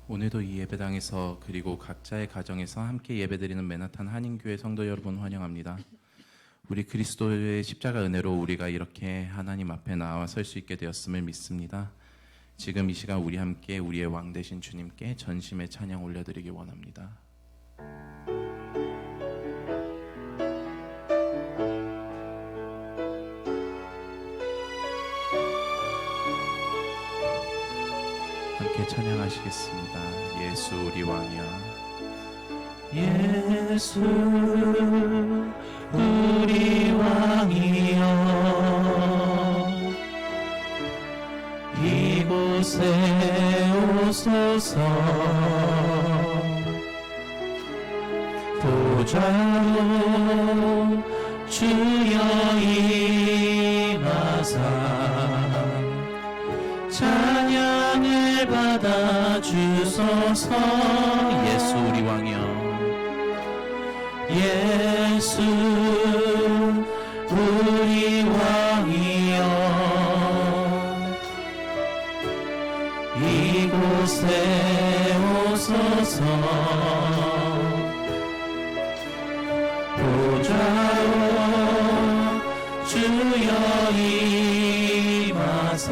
오늘도 이 예배당에서 그리고 각자의 가정에서 함께 예배드리는 맨하탄 한인교회 성도 여러분 환영합니다. 우리 그리스도의 십자가 은혜로 우리가 이렇게 하나님 앞에 나와 설 수 있게 되었음을 믿습니다. 지금 이 시간 우리 함께 우리의 왕 되신 주님께 전심의 찬양 올려드리기 원합니다. 함께 찬양하시겠습니다. 예수 우리 왕이여, 예수 우리 왕이여, 이곳에 오소서. 보좌로 주여 임하사 찬양을 받아 주소서. 예수 우리 왕이여, 예수 우리 왕이여, 이곳에 오소서. 보좌로 주여 임하사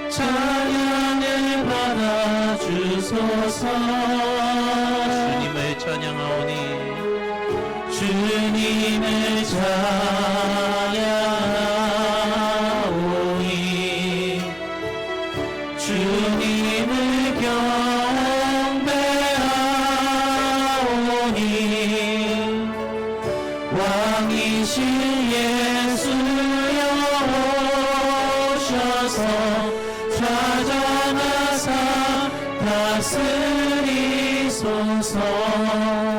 찬양을 받아 주소서. 주님을 찬양하오니, 주님을 찬양하오니, 주님을 경배하오니, 왕이신 예수여 오셔서 찾아나사 다스리소서.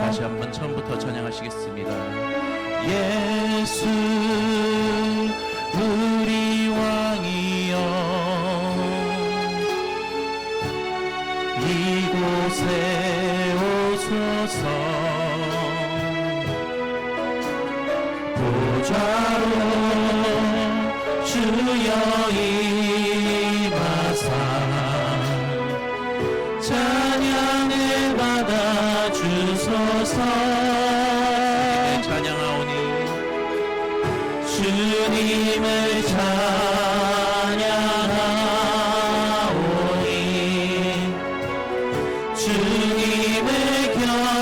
다시 한번 처음부터 찬양하시겠습니다. 예수 우리 왕이여, 이곳에 오소서. 보좌로 주여 임하사 찬양을 받아 주소서. 찬양하오니, 주님을 찬양하오니, 주님을 경배하오니,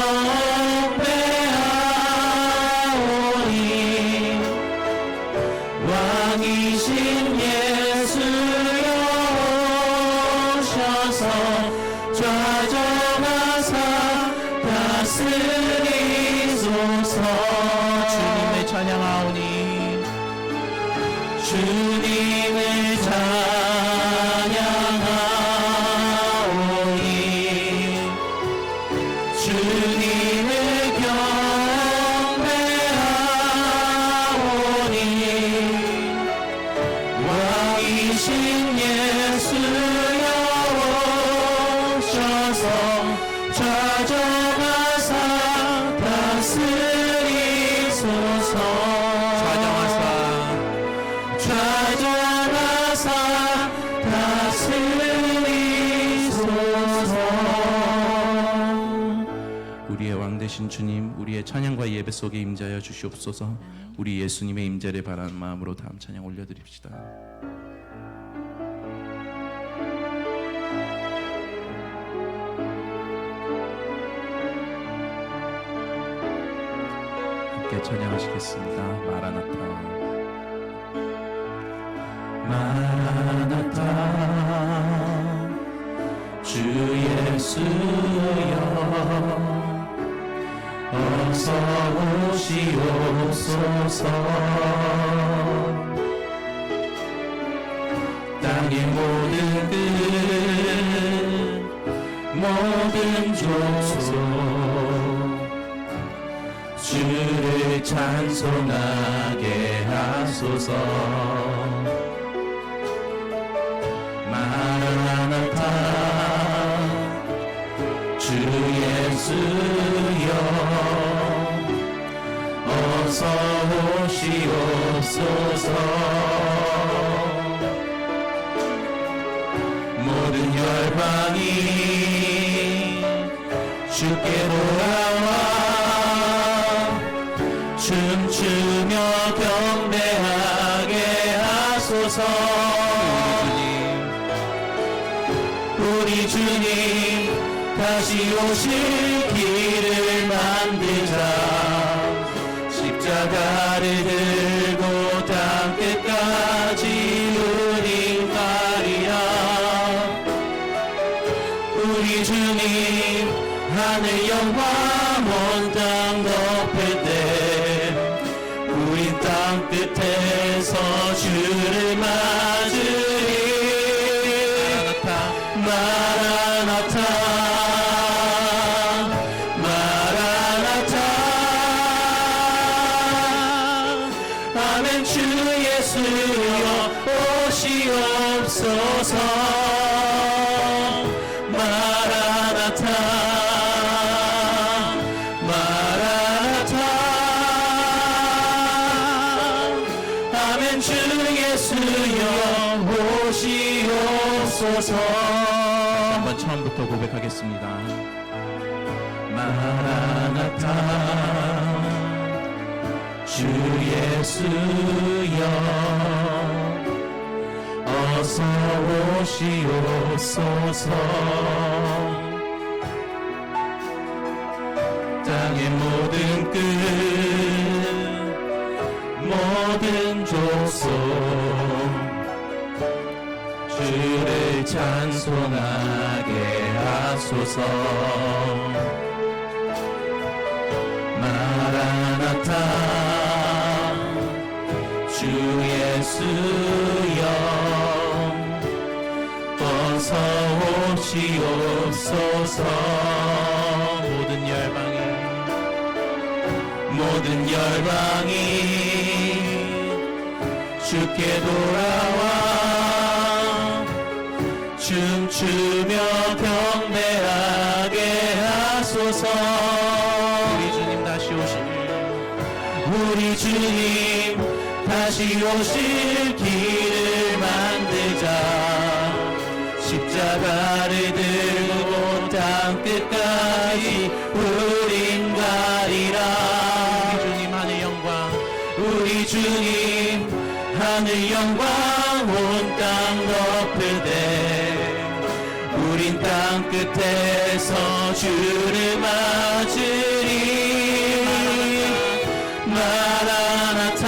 왕이신 예수여 오셔서 좌정하사 다스리소서. 주님을 찬양하오니, 주님을 찬양하오니, 주님을 경배하오니, 왕이신 예수여 오셔서 좌정하사 다스리소서. 좌정하사 다스리소서. 우리의 왕 되신 주님, 우리의 찬양과 예배 속에 임재하여 주시옵소서. 우리 예수님의 임재를 바라는 마음으로 다음 찬양 올려드립시다. 함께 찬양하시겠습니다. 마라나타. 마라나타 주 예수여 어서 오시옵소서. 땅의 모든 끝 모든 족속 주를 찬송하게 하소서. 마라나타 주 예수여 어서 오시옵소서. 모든 열방이 주께 돌아와 춤추며 경배하게 하소서. 우리 주님 다시 오실 길을 만들자. 십자가를 들고 땅끝까지 우린 가리라. 우리 주님 하늘 영광 온 땅 덮을 때 우린 땅끝에서 주를 맞으리. 마라나타 마라나타 아멘. 주 예수여 오시옵소서. 마라나타 마라나타 아멘. 주 예수여 오시옵소서. 한번 처음부터 고백하겠습니다. 마라나타 주 예수여 어서 오시옵소서. 땅의 모든 끝 모든 족속 주를 찬송하게 하소서. 마라나타 주 예수여 어서 오시옵소서. 모든 열방이 주께 돌아와 춤추며 경배하게 하소서. 우리 주님 다시 오실 길을 만들자. 십자가를 들고 땅끝까지 우린 가리라. 우리 주님 하늘 영광 온 땅 덮을 때 우린 땅끝에서 주를 맞으리. 마라나타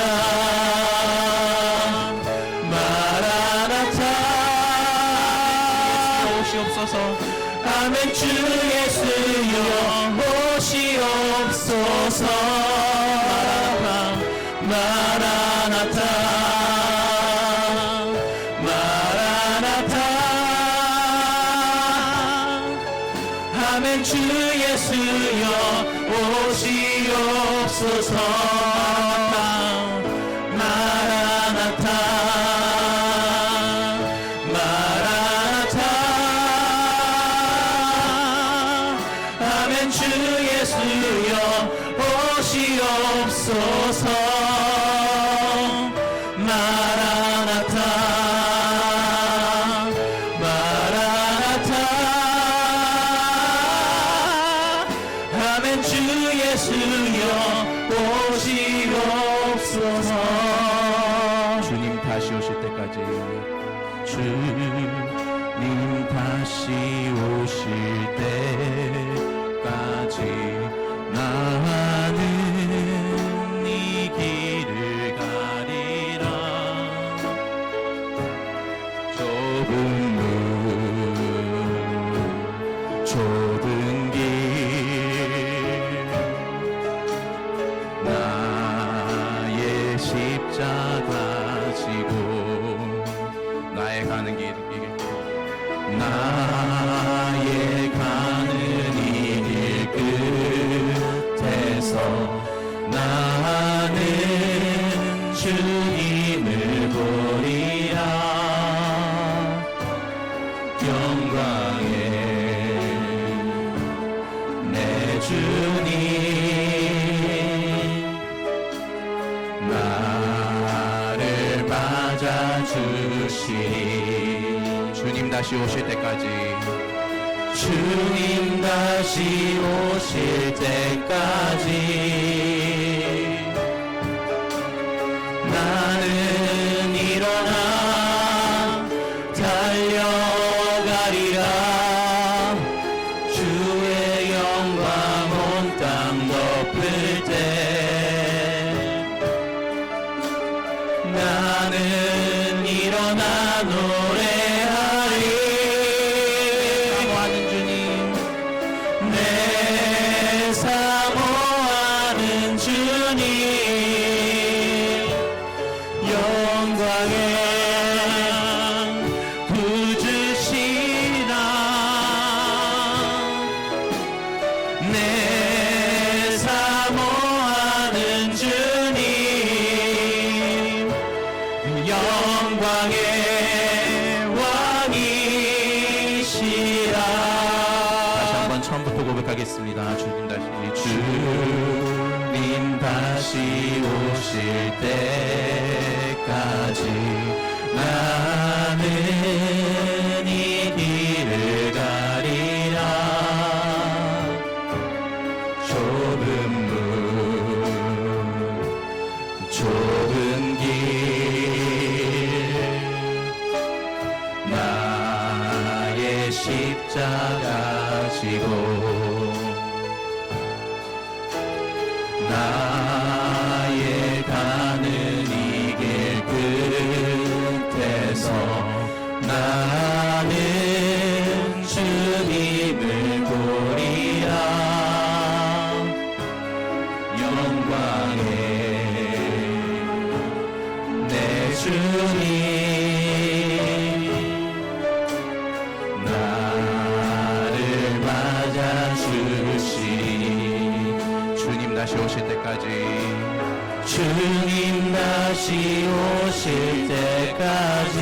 마라나타 오시옵소서. 아멘. 주 예수여 오시옵소서. 마라나타 마라나타 아멘. 주 예수여 오시옵소서. 마라나타 마라나타 아멘. 주 예수여 오시옵소서. 마라나타 마라나타 아멘. 주 예수여 오시옵소서. 주님 다시 오실 때까지 주님 다시 오실 때까지 나는 이 길을 가리라. 좁은 문 좁은 길 나의 십자가 지고 나의 가는 길 나의 가는 이 길 끝에서 나는 주님을 보리라. 영광의 내 주님 나를 맞아주시니 주님 다시 오실 때까지 주님 다시 오실 때까지 나는 일어나 달려가리라. 주의 영광 온 땅 덮을 때 나는 일어나 노래하리. 사모하는 주님, 내 사모하는 주님, 영광의 구주시라. 내 사모하는 주님, 영광의 왕이시라. 다시 한번 처음부터 고백하겠습니다. 주님 다시 오실 때까지 나는 이 길을 가리라. 좁은 문 좁은 길 나의 십자가 지고 나의 가는 이 길 끝에서 나는 주님을 보리라. 영광의 내 주님, 나를 맞아주시니. 주님 다시 오실 때까지 주님 다시 오실 때까지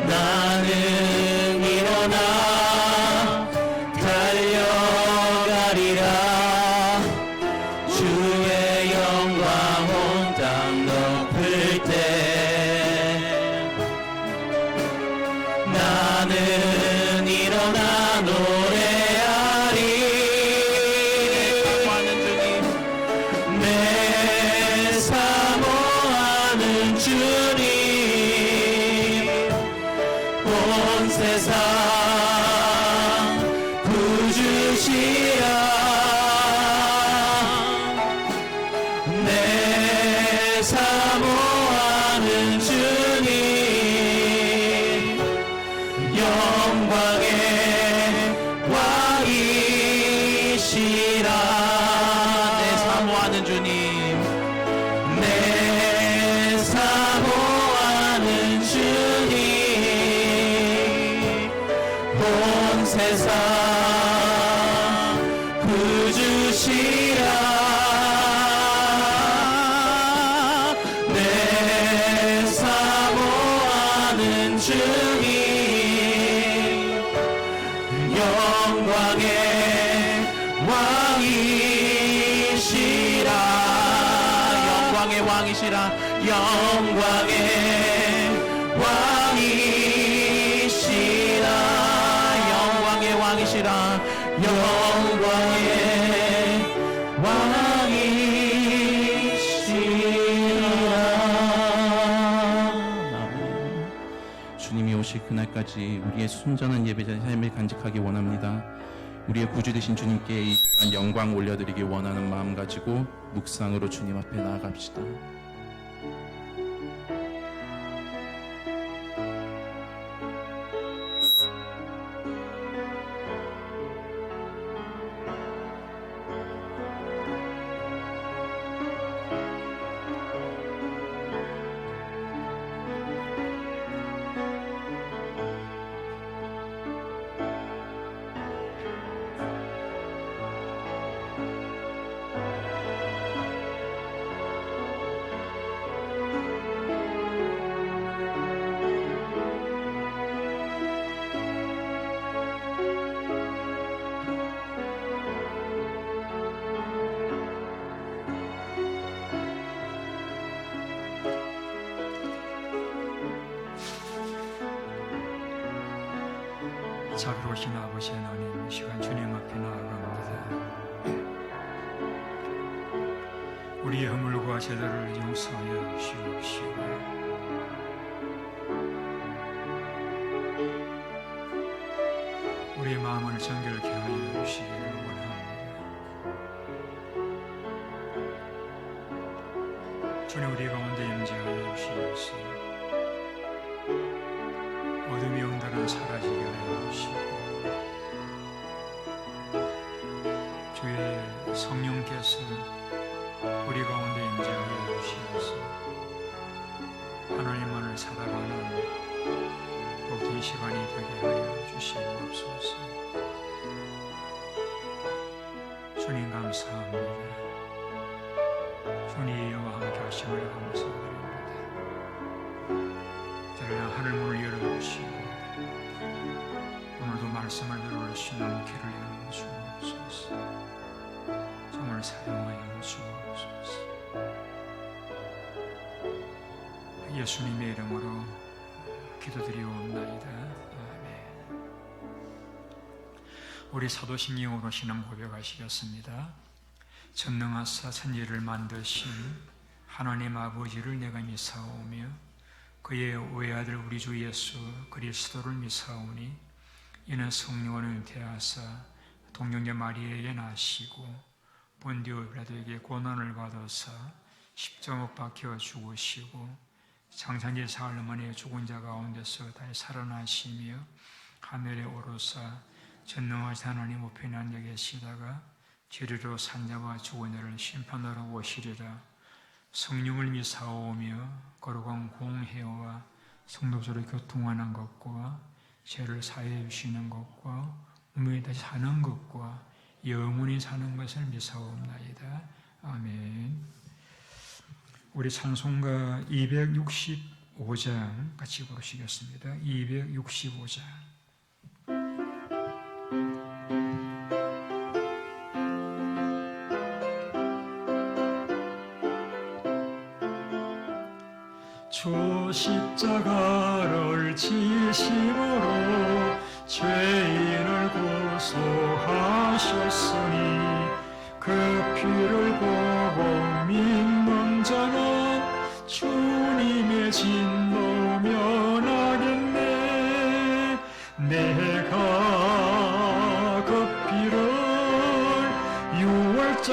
나는 일어나 달려가리라. 주의 영광 온 땅 덮을 때 나는 일어나 노래하리. 내 사모하는 주님, 온 세상 구주시라. 내 사모하는 주님, 영광의 왕이시라. 내 사모하는 주님, 내 사모하는 주님, 온 세상 구주시라. 내 사모하는 주님, 영광의 왕이시라. 영광의 왕이시라. 영광의 왕이시라. 영광의 왕이시라. 영광의 왕이시라. 주님이 오실 그날까지 우리의 순전한 예배자의 삶을 간직하기 원합니다. 우리의 구주 되신 주님께 이 시간 영광 올려드리기 원하는 마음 가지고 묵상으로 주님 앞에 나아갑시다. 자비로우신 아버지 하나님, 이 시간 주님 앞에 나아갑니다. 우리의 허물과 죄들을 용서하여 주시옵시고, 우리의 마음을 정결케 하여 주시기를 원합니다. 주님, 우리 가운데 임재하여 주시옵소서. 어둠이 온다는 사라지게 하여 주시고, 주의 성령께서 우리 가운데 임재하여 주시옵소서. 하나님만을 살아가는 복된 시간이 되게 하여 주시옵소서. 주님 감사합니다. 주님과 함께 하심을 감사드립니다. 저를 하늘 문을 열어주시고 오늘도 말씀을 들을 수 있는 길을 열어주옵소서. 정말 사용하여 주옵소서. 예수님의 이름으로 기도드리옵나이다. 아멘. 우리 사도신경으로 신앙 고백하시겠습니다. 전능하사 천지를 만드신 하나님 아버지를 내가 믿사오며 그의 외아들 우리 주 예수 그리스도를 믿사오니 이는 성령을 잉태하사 동정녀 마리아에게 나시고 본디오 빌라도에게 고난을 받아사 십자가 못 박혀 죽으시고 장사지 사흘 만에 죽은 자 가운데서 다시 살아나시며 하늘에 오르사 전능하신 하나님 우편에 앉아 계시다가 죄리로 산자와 죽은 자를 심판하러 오시리라. 성령을 믿사오며 거룩한 공회와 성도들을 교통하는 것과 죄를 사해 주시는 것과 운명에 다시 사는 것과 영원히 사는 것을 믿사옵나이다. 아멘. 우리 찬송가 265장 같이 부르시겠습니다. 265장. 주 십자가를 지심으로 죄인을 구속하셨으니 그 피를 보고 믿는 자는 주님의 진노 면하겠네. 내가 그 피를 유월절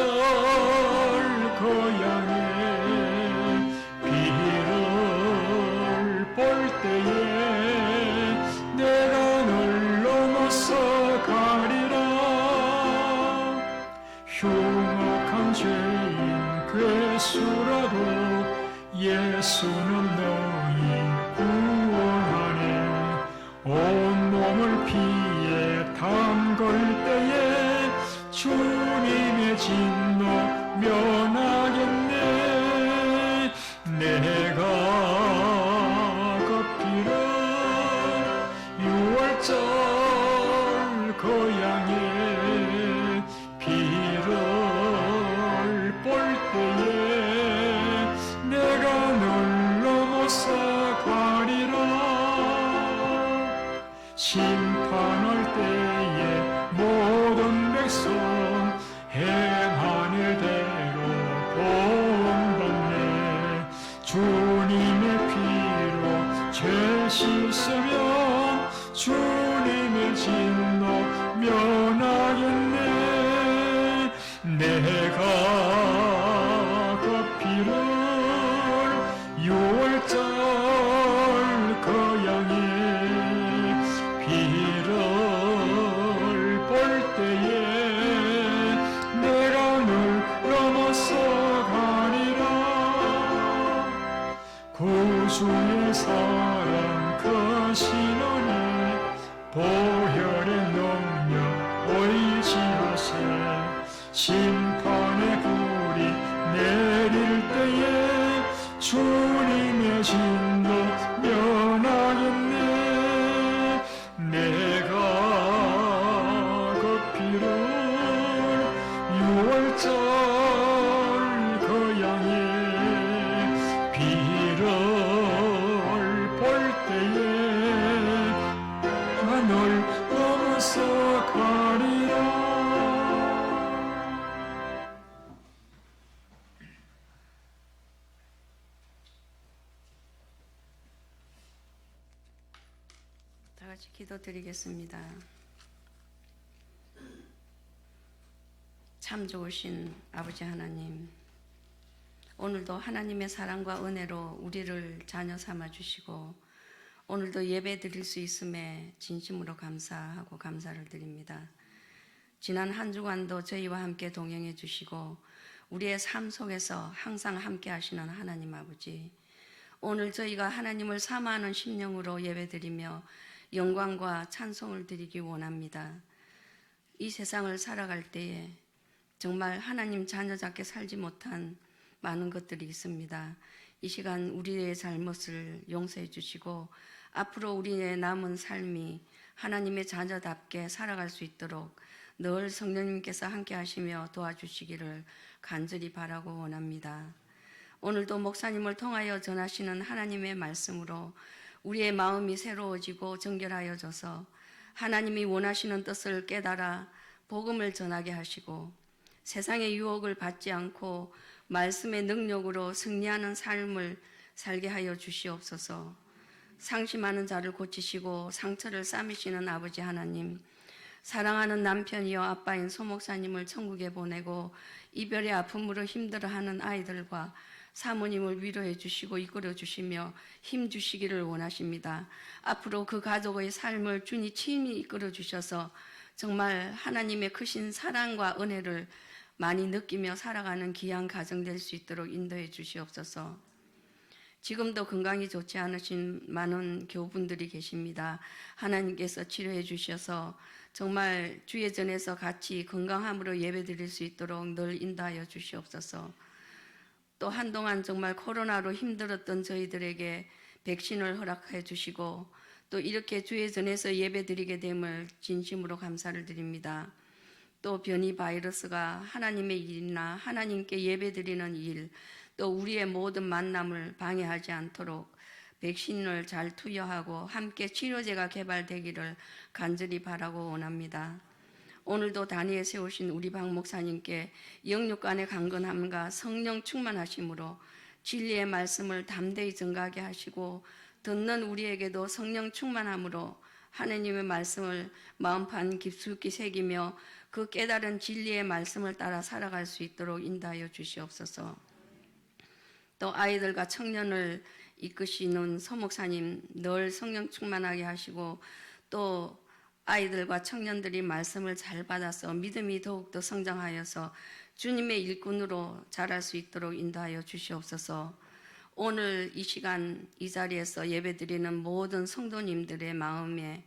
고향에 피를 볼 때에 내가 널 넘어서 가리라. 흉악한 죄인 괴수라도 예수는 너희 구원하네. 온몸을 피에 담글 때에 주님의 진노 면하겠네. 내가 그 피를 유월절 고향에 피를 볼 때에 내가 널 넘어서 가리라. 심판할 때에 모든 백성 행한 일대로 본받네. 주님의 피로 죄 씻으면 주님의 진노 면하겠네. 내가 그 피를 유월절 고향에 피를 볼 때에 내가 널 넘어서 가리라. 구주의 사랑 크시노니 보혈의 능력 의지하세. 심판의 불이 내릴 때에 주님의 진노 면하겠네. 내가 그 피를 유월절 고향에 피를 볼 때에 널 같이 기도드리겠습니다. 참 좋으신 아버지 하나님, 오늘도 하나님의 사랑과 은혜로 우리를 자녀 삼아 주시고 오늘도 예배 드릴 수 있음에 진심으로 감사하고 감사를 드립니다. 지난 한 주간도 저희와 함께 동행해 주시고 우리의 삶 속에서 항상 함께 하시는 하나님 아버지, 오늘 저희가 하나님을 사모하는 심령으로 예배드리며 영광과 찬송을 드리기 원합니다. 이 세상을 살아갈 때에 정말 하나님 자녀답게 살지 못한 많은 것들이 있습니다. 이 시간 우리의 잘못을 용서해 주시고 앞으로 우리의 남은 삶이 하나님의 자녀답게 살아갈 수 있도록 늘 성령님께서 함께 하시며 도와주시기를 간절히 바라고 원합니다. 오늘도 목사님을 통하여 전하시는 하나님의 말씀으로 우리의 마음이 새로워지고 정결하여져서 하나님이 원하시는 뜻을 깨달아 복음을 전하게 하시고 세상의 유혹을 받지 않고 말씀의 능력으로 승리하는 삶을 살게 하여 주시옵소서. 상심하는 자를 고치시고 상처를 싸매시는 아버지 하나님, 사랑하는 남편이요 아빠인 소목사님을 천국에 보내고 이별의 아픔으로 힘들어하는 아이들과 사모님을 위로해 주시고 이끌어 주시며 힘 주시기를 원하십니다. 앞으로 그 가족의 삶을 주님 친히 이끌어 주셔서 정말 하나님의 크신 사랑과 은혜를 많이 느끼며 살아가는 귀한 가정 될 수 있도록 인도해 주시옵소서. 지금도 건강이 좋지 않으신 많은 교우분들이 계십니다. 하나님께서 치료해 주셔서 정말 주의 전에서 같이 건강함으로 예배드릴 수 있도록 늘 인도하여 주시옵소서. 또 한동안 정말 코로나로 힘들었던 저희들에게 백신을 허락해 주시고 또 이렇게 주의 전에서 예배드리게 됨을 진심으로 감사를 드립니다. 또 변이 바이러스가 하나님의 일이나 하나님께 예배드리는 일, 또 우리의 모든 만남을 방해하지 않도록 백신을 잘 투여하고 함께 치료제가 개발되기를 간절히 바라고 원합니다. 오늘도 단위에 세우신 우리 박 목사님께 영육간의 강건함과 성령 충만하심으로 진리의 말씀을 담대히 전가하게 하시고 듣는 우리에게도 성령 충만함으로 하나님의 말씀을 마음판 깊숙이 새기며 그 깨달은 진리의 말씀을 따라 살아갈 수 있도록 인도하여 주시옵소서. 또 아이들과 청년을 이끄시는 서목사님 늘 성령 충만하게 하시고 또 아이들과 청년들이 말씀을 잘 받아서 믿음이 더욱더 성장하여서 주님의 일꾼으로 자랄 수 있도록 인도하여 주시옵소서. 오늘 이 시간 이 자리에서 예배드리는 모든 성도님들의 마음에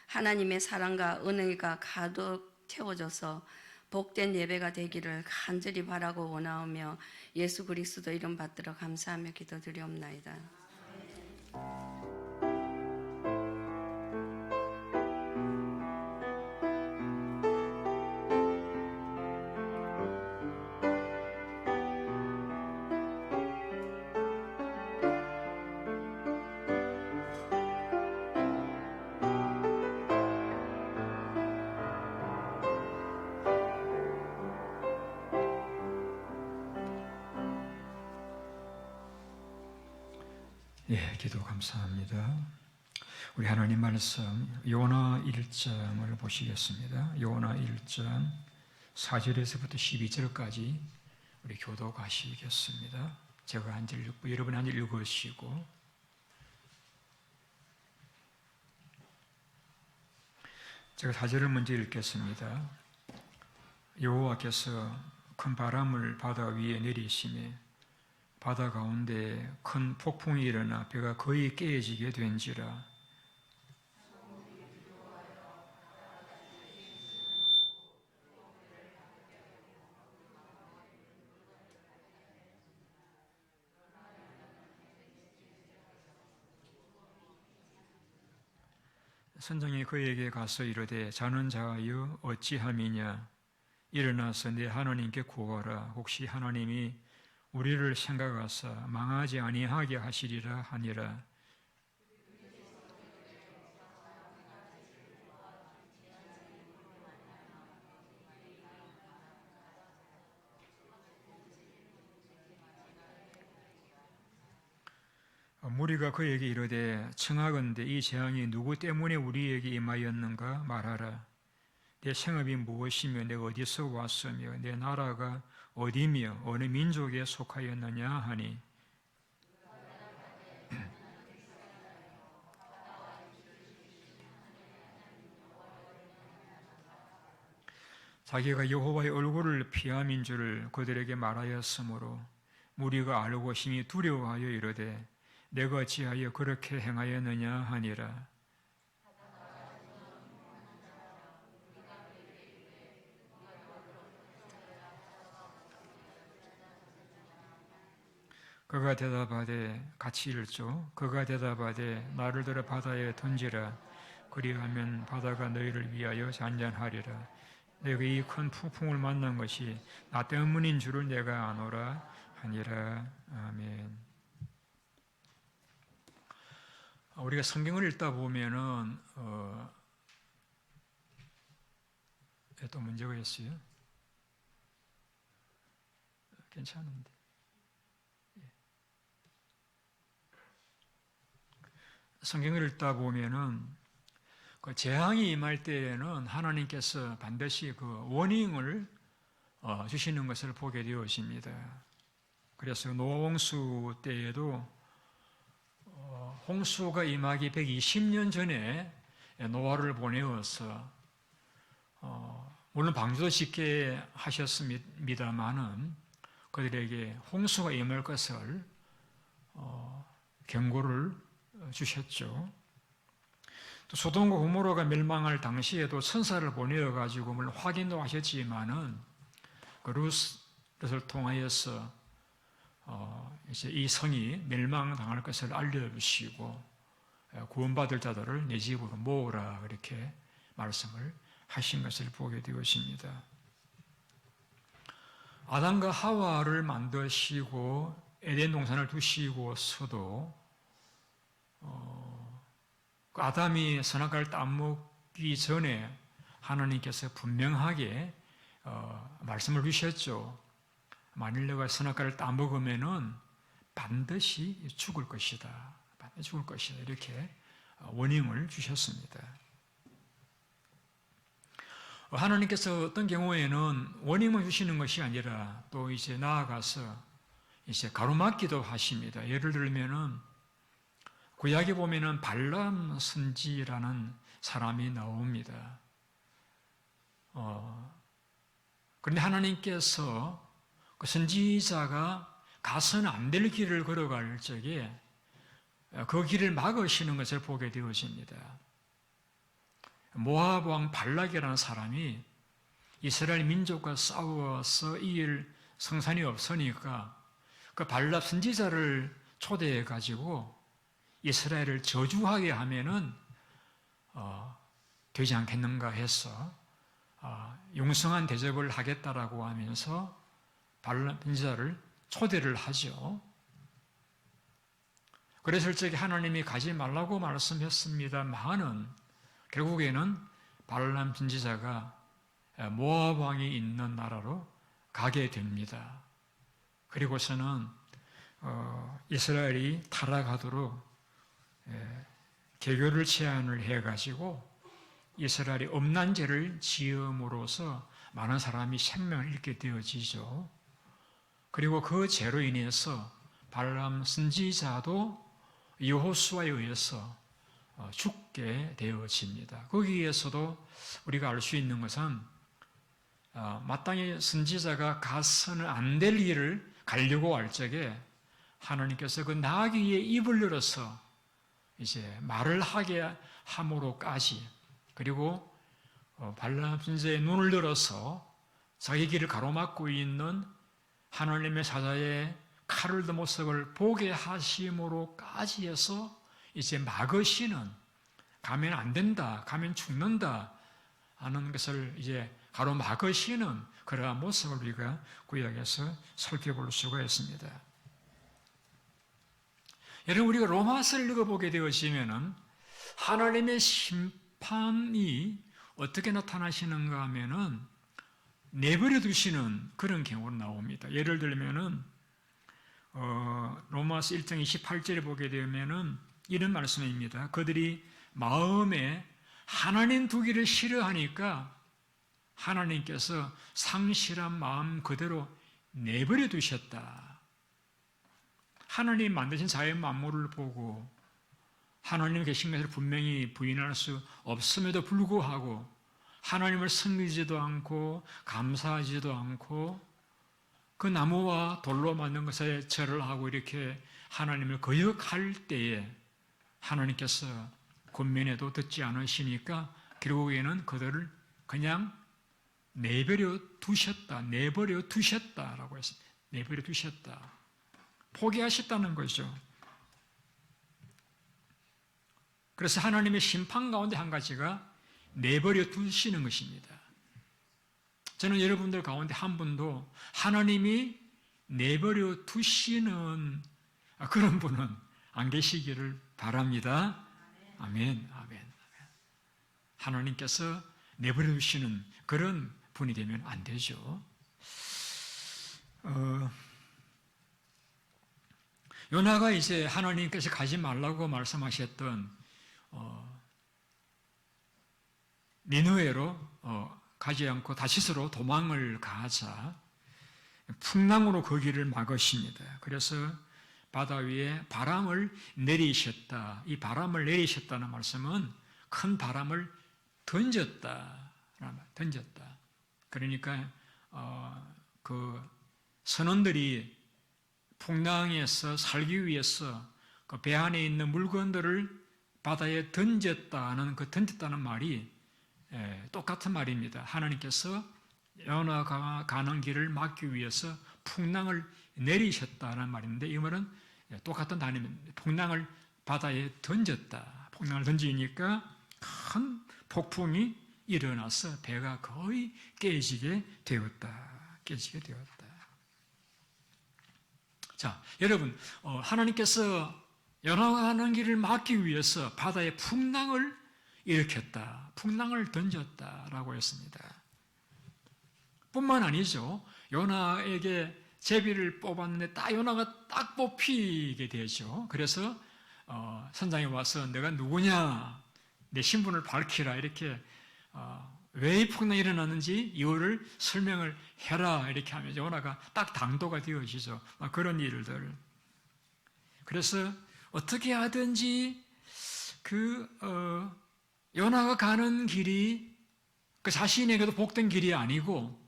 하나님의 사랑과 은혜가 가득 채워져서 복된 예배가 되기를 간절히 바라고 원하오며 예수 그리스도 이름 받들어 감사하며 기도드리옵나이다. 예, 기도 감사합니다. 우리 하나님 말씀 요나 1장을 보시겠습니다. 요나 1장 4절에서부터 12절까지 우리 교독하시겠습니다. 제가 한 절 읽고 여러분 한 절 읽으시고 제가 4절을 먼저 읽겠습니다. 여호와께서 큰 바람을 바다 위에 내리시매 바다 가운데 큰 폭풍이 일어나 배가 거의 깨어지게 된지라. 선장이 그에게 가서 이르되 자는 자여 어찌함이냐 일어나서 내 하나님께 구하라. 혹시 하나님이 우리를 생각하사 망하지 아니하게 하시리라 하니라. 무리가 그에게 이르되 청하건대 이 재앙이 누구 때문에 우리에게 임하였는가 말하라. 내 생업이 무엇이며 내가 어디서 왔으며 내 나라가 어디며 어느 민족에 속하였느냐 하니 자기가 여호와의 얼굴을 피함인 줄을 그들에게 말하였으므로 무리가 알고 심히 두려워하여 이르되 내가 어찌하여 그렇게 행하였느냐 하니라. 그가 대답하되 같이 읽죠. 그가 대답하되 나를 들어 바다에 던지라. 그리하면 바다가 너희를 위하여 잔잔하리라. 내가 이 큰 풍풍을 만난 것이 나 때문인 줄을 내가 아노라 하니라. 아멘. 우리가 성경을 읽다 보면은 또 문제가 있어요. 괜찮은데. 성경을 읽다 보면은 그 재앙이 임할 때에는 하나님께서 반드시 그 워닝을 주시는 것을 보게 되어집니다. 그래서 노아 홍수 때에도 홍수가 임하기 120년 전에 노아를 보내어서 물론 방주도 짓게 하셨습니다마는 그들에게 홍수가 임할 것을 경고를 주셨죠. 또 소돔과 고모라가 멸망할 당시에도 천사를 보내어 가지고 물론 확인도 하셨지만은 그 룻을 통하여서 이제 이 성이 멸망당할 것을 알려주시고 구원받을 자들을 내 집으로 모으라 그렇게 말씀을 하신 것을 보게 되었습니다. 아담과 하와를 만드시고 에덴 동산을 두시고서도 그 아담이 선악과를 따먹기 전에 하나님께서 분명하게 말씀을 주셨죠. 만일 너가 선악과를 따먹으면은 반드시 죽을 것이다. 반드시 죽을 것이다. 이렇게 워닝을 주셨습니다. 하나님께서 어떤 경우에는 워닝만 주시는 것이 아니라 또 이제 나아가서 이제 가로막기도 하십니다. 예를 들면은 구약에 보면은 발람 선지라는 사람이 나옵니다. 그런데 하나님께서 그 선지자가 가서는 안 될 길을 걸어갈 적에 그 길을 막으시는 것을 보게 되어집니다. 모압 왕 발락이라는 사람이 이스라엘 민족과 싸워서 이길 성산이 없으니까 그 발락 선지자를 초대해 가지고 이스라엘을 저주하게 하면은 되지 않겠는가 해서 용성한 대접을 하겠다라고 하면서 발람 선지자를 초대를 하죠. 그랬을 적에 하나님이 가지 말라고 말씀했습니다만은 결국에는 발람 선지자가 모압 왕이 있는 나라로 가게 됩니다. 그리고서는 이스라엘이 타락하도록 개교를 제안을 해가지고 이스라엘이 음란죄를 지음으로써 많은 사람이 생명을 잃게 되어지죠. 그리고 그 죄로 인해서 발람 선지자도 여호수아에 의해서 죽게 되어집니다. 거기에서도 우리가 알 수 있는 것은 마땅히 선지자가 가서는 안 될 일을 가려고 할 적에 하나님께서 그 나귀의 입을 열어서 이제 말을 하게 함으로까지 그리고 발람 선지자의 눈을 열어서 자기 길을 가로막고 있는 하나님의 사자의 칼을 든 모습을 보게 하심으로까지 해서 이제 막으시는 가면 안 된다, 가면 죽는다 하는 것을 이제 가로막으시는 그러한 모습을 우리가 구약에서 살펴볼 수가 있습니다. 여러분 우리가 로마서를 읽어보게 되어지면은 하나님의 심판이 어떻게 나타나시는가 하면은 내버려 두시는 그런 경우로 나옵니다. 예를 들면은 로마서 1장 28절에 보게 되면은 이런 말씀입니다. 그들이 마음에 하나님 두기를 싫어하니까 하나님께서 상실한 마음 그대로 내버려 두셨다. 하나님 만드신 자연 만물을 보고 하나님 계신 것을 분명히 부인할 수 없음에도 불구하고 하나님을 섬기지도 않고 감사하지도 않고 그 나무와 돌로 만든 것에 절을 하고 이렇게 하나님을 거역할 때에 하나님께서 권면해도 듣지 않으시니까 결국에는 그들을 그냥 내버려 두셨다라고 했습니다. 내버려 두셨다. 포기하셨다는 거죠. 그래서 하나님의 심판 가운데 한 가지가 내버려 두시는 것입니다. 저는 여러분들 가운데 한 분도 하나님이 내버려 두시는 그런 분은 안 계시기를 바랍니다. 아멘, 아멘. 하나님께서 내버려 두시는 그런 분이 되면 안 되죠. 요나가 이제 하나님께서 가지 말라고 말씀하셨던 니느웨로 가지 않고 다시스로 도망을 가자 풍랑으로 그 길을 막으십니다. 그래서 바다 위에 바람을 내리셨다. 이 바람을 내리셨다는 말씀은 큰 바람을 던졌다. 그러니까 그 선원들이 풍랑에서 살기 위해서 그 배 안에 있는 물건들을 바다에 던졌다는 그 던졌다는 말이 똑같은 말입니다. 하나님께서 요나가 가는 길을 막기 위해서 풍랑을 내리셨다는 말인데 이 말은 똑같은 단어입니다. 풍랑을 바다에 던졌다. 풍랑을 던지니까 큰 폭풍이 일어나서 배가 거의 깨지게 되었다. 자, 여러분, 하나님께서 요나가 가는 길을 막기 위해서 바다에 풍랑을 일으켰다. 풍랑을 던졌다라고 했습니다. 뿐만 아니죠. 요나에게 제비를 뽑았는데 요나가 딱 뽑히게 되죠. 그래서 선장이 와서 내가 누구냐, 내 신분을 밝히라 이렇게 왜 이 풍랑이 일어났는지 이유를 설명을 해라 이렇게 하면 요나가 딱 당도가 되어지죠. 그런 일들. 그래서 어떻게 하든지 요나가 가는 길이 그 자신에게도 복된 길이 아니고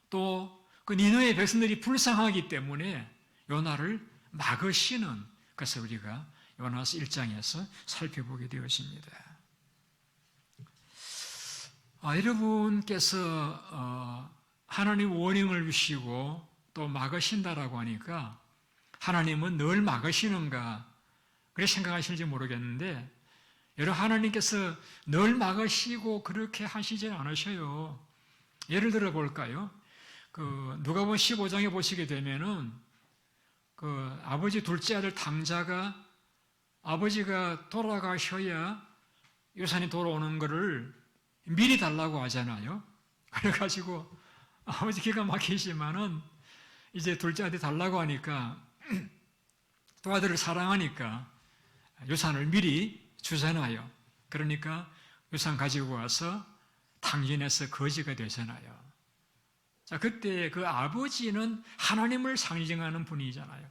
또 그 니느웨 백성들이 불쌍하기 때문에 요나를 막으시는 것을 우리가 요나서 1장에서 살펴보게 되었습니다. 여러분께서 하나님 원형을 주시고 또 막으신다라고 하니까 하나님은 늘 막으시는가 그렇게 생각하실지 모르겠는데 여러분 하나님께서 늘 막으시고 그렇게 하시지 않으셔요. 예를 들어 볼까요? 누가복음 15장에 보시게 되면은 아버지 둘째 아들 당자가 아버지가 돌아가셔야 유산이 돌아오는 것을 미리 달라고 하잖아요. 그래가지고 아버지 기가 막히지만은 이제 둘째 아들이 달라고 하니까 또 아들을 사랑하니까 유산을 미리 주잖아요. 그러니까 유산 가지고 와서 당진해서 거지가 되잖아요. 자, 그때 그 아버지는 하나님을 상징하는 분이잖아요.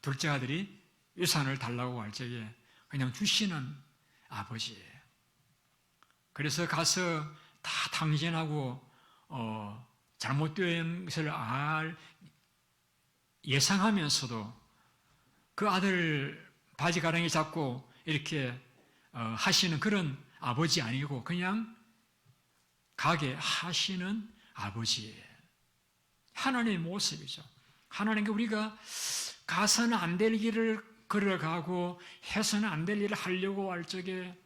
둘째 아들이 유산을 달라고 할 적에 그냥 주시는 아버지예요. 그래서 가서 다 당진하고 잘못된 것을 예상하면서도 그 아들 바지 가랑이 잡고 이렇게 하시는 그런 아버지 아니고 그냥 가게 하시는 아버지예요. 하나님의 모습이죠. 하나님께 우리가 가서는 안 될 길을 걸어가고 해서는 안 될 일을 하려고 할 적에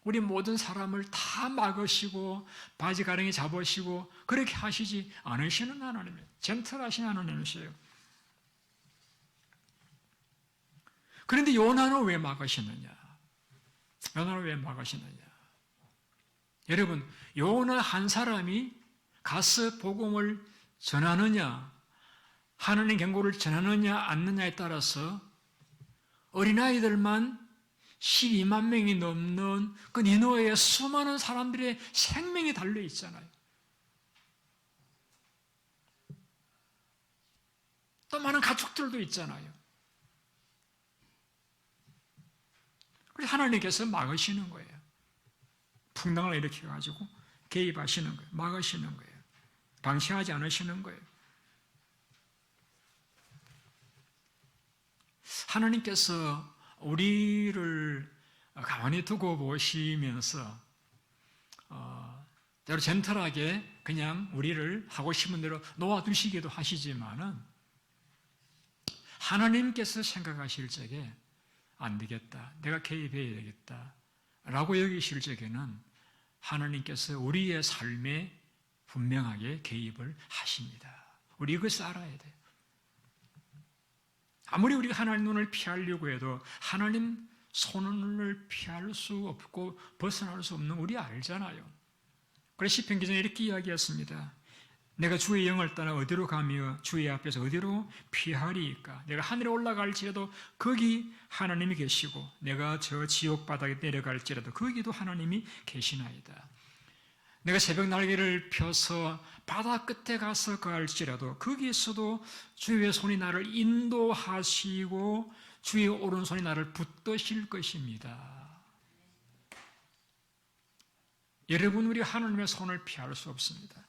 우리 모든 사람을 다 막으시고 바지 가랑이 잡으시고 그렇게 하시지 않으시는 하나님이에요. 젠틀하신 하나님이세요. 그런데 요나는 왜 막으시느냐? 여러분, 요나 한 사람이 가서 복음을 전하느냐? 하나님 경고를 전하느냐 않느냐에 따라서 어린아이들만 12만 명이 넘는 그 니느웨에 수많은 사람들의 생명이 달려 있잖아요. 또 많은 가축들도 있잖아요. 그래서 하나님께서 막으시는 거예요. 풍랑을 일으켜가지고 개입하시는 거예요. 막으시는 거예요. 방치하지 않으시는 거예요. 하나님께서 우리를 가만히 두고 보시면서 때로 젠틀하게 그냥 우리를 하고 싶은 대로 놓아두시기도 하시지만은 하나님께서 생각하실 적에 안 되겠다, 내가 개입해야 되겠다 라고 여기실 적에는 하나님께서 우리의 삶에 분명하게 개입을 하십니다. 우리 이것을 알아야 돼요. 아무리 우리가 하나님 눈을 피하려고 해도 하나님 손을 피할 수 없고 벗어날 수 없는 우리 알잖아요. 그래서 시편 기자는 이렇게 이야기했습니다. 내가 주의 영을 따라 어디로 가며 주의 앞에서 어디로 피하리이까? 내가 하늘에 올라갈지라도 거기 하나님이 계시고 내가 저 지옥 바닥에 내려갈지라도 거기도 하나님이 계시나이다. 내가 새벽 날개를 펴서 바다 끝에 가서 거할지라도 거기에서도 주의 손이 나를 인도하시고 주의 오른손이 나를 붙드실 것입니다. 여러분, 우리 하나님의 손을 피할 수 없습니다.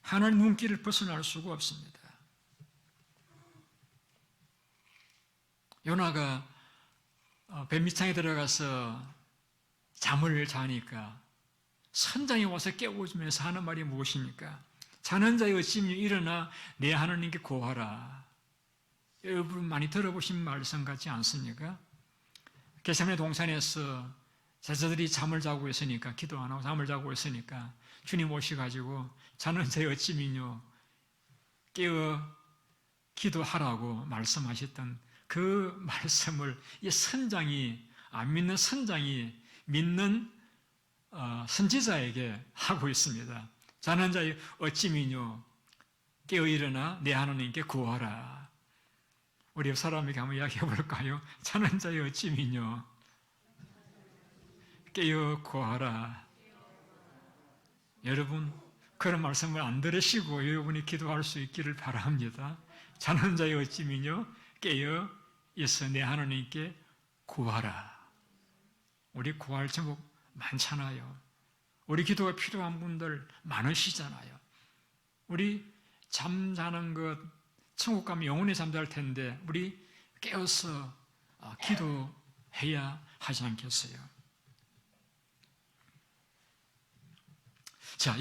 하나님 눈길을 벗어날 수가 없습니다. 요나가 배 밑창에 들어가서 잠을 자니까 선장이 와서 깨워주면서 하는 말이 무엇입니까? 자는 자의 어찌며 일어나 내 하나님께 구하라. 여러분 많이 들어보신 말씀 같지 않습니까? 게세마네 동산에서 제자들이 잠을 자고 있으니까, 기도 안 하고 잠을 자고 있으니까 주님 오셔가지고 자는 자의 어찌미뇨 깨어 기도하라고 말씀하셨던 그 말씀을 이 선장이, 안 믿는 선장이 믿는 선지자에게 하고 있습니다. 자는 자의 어찌미뇨 깨어 일어나 내 하나님께 구하라. 우리 옆 사람에게 한번 이야기해 볼까요? 자는 자의 어찌미뇨 깨어 구하라. 여러분, 그런 말씀을 안 들으시고 여러분이 기도할 수 있기를 바랍니다. 자는 자의 어찌미뇨 깨어 있어 내 하나님께 구하라. 우리 구할 제목 많잖아요. 우리 기도가 필요한 분들 많으시잖아요. 우리 잠자는 것, 천국 가면 영원히 잠잘 텐데 우리 깨어서 기도해야 하지 않겠어요? 자,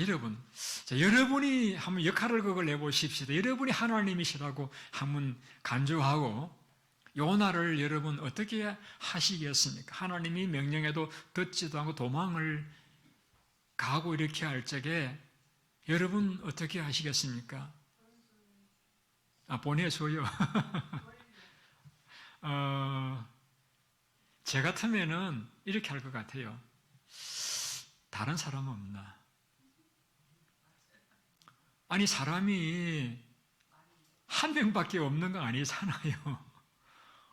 여러분이 한번 역할을 그걸 내보십시다. 여러분이 하나님이시라고 한번 간주하고 요나를 여러분 어떻게 하시겠습니까? 하나님이 명령해도 듣지도 않고 도망을 가고 이렇게 할 적에 여러분 어떻게 하시겠습니까? 보내줘요. 제 같으면은 이렇게 할 것 같아요. 다른 사람은 없나? 아니, 사람이 한 명밖에 없는 거 아니잖아요.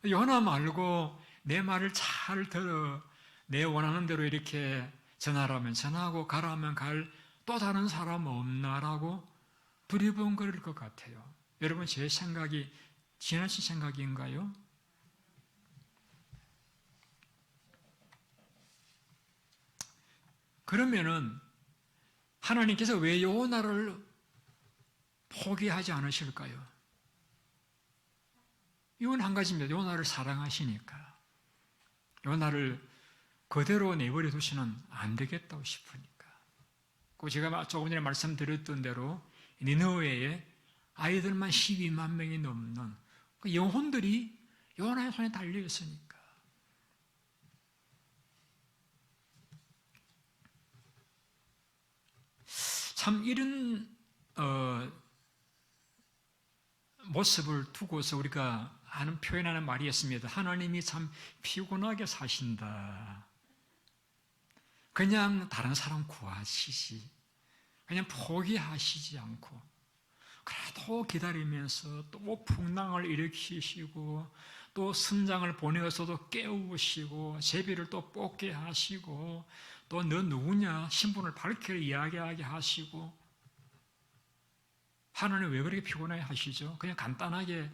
요나 말고 내 말을 잘 들어 내 원하는 대로 이렇게 전하라면 전하고 가라면 갈 또 다른 사람 없나라고 두리번거릴 것 같아요. 여러분, 제 생각이 지나친 생각인가요? 그러면은 하나님께서 왜 요나를 포기하지 않으실까요? 이건 한 가지입니다. 요나를 사랑하시니까. 요나를 그대로 내버려 두시면 안 되겠다고 싶으니까. 그 제가 조금 전에 말씀드렸던 대로 니느웨에 아이들만 12만 명이 넘는 그 영혼들이 요나의 손에 달려 있으니까. 참 이런 모습을 두고서 우리가 표현하는 말이 있습니다. 하나님이 참 피곤하게 사신다. 그냥 다른 사람 구하시지. 그냥 포기하시지 않고 그래도 기다리면서 또 풍랑을 일으키시고 또 선장을 보내어서도 깨우시고 제비를 또 뽑게 하시고 또 너 누구냐 신분을 밝혀 이야기하게 하시고 하나님 왜 그렇게 피곤해 하시죠? 그냥 간단하게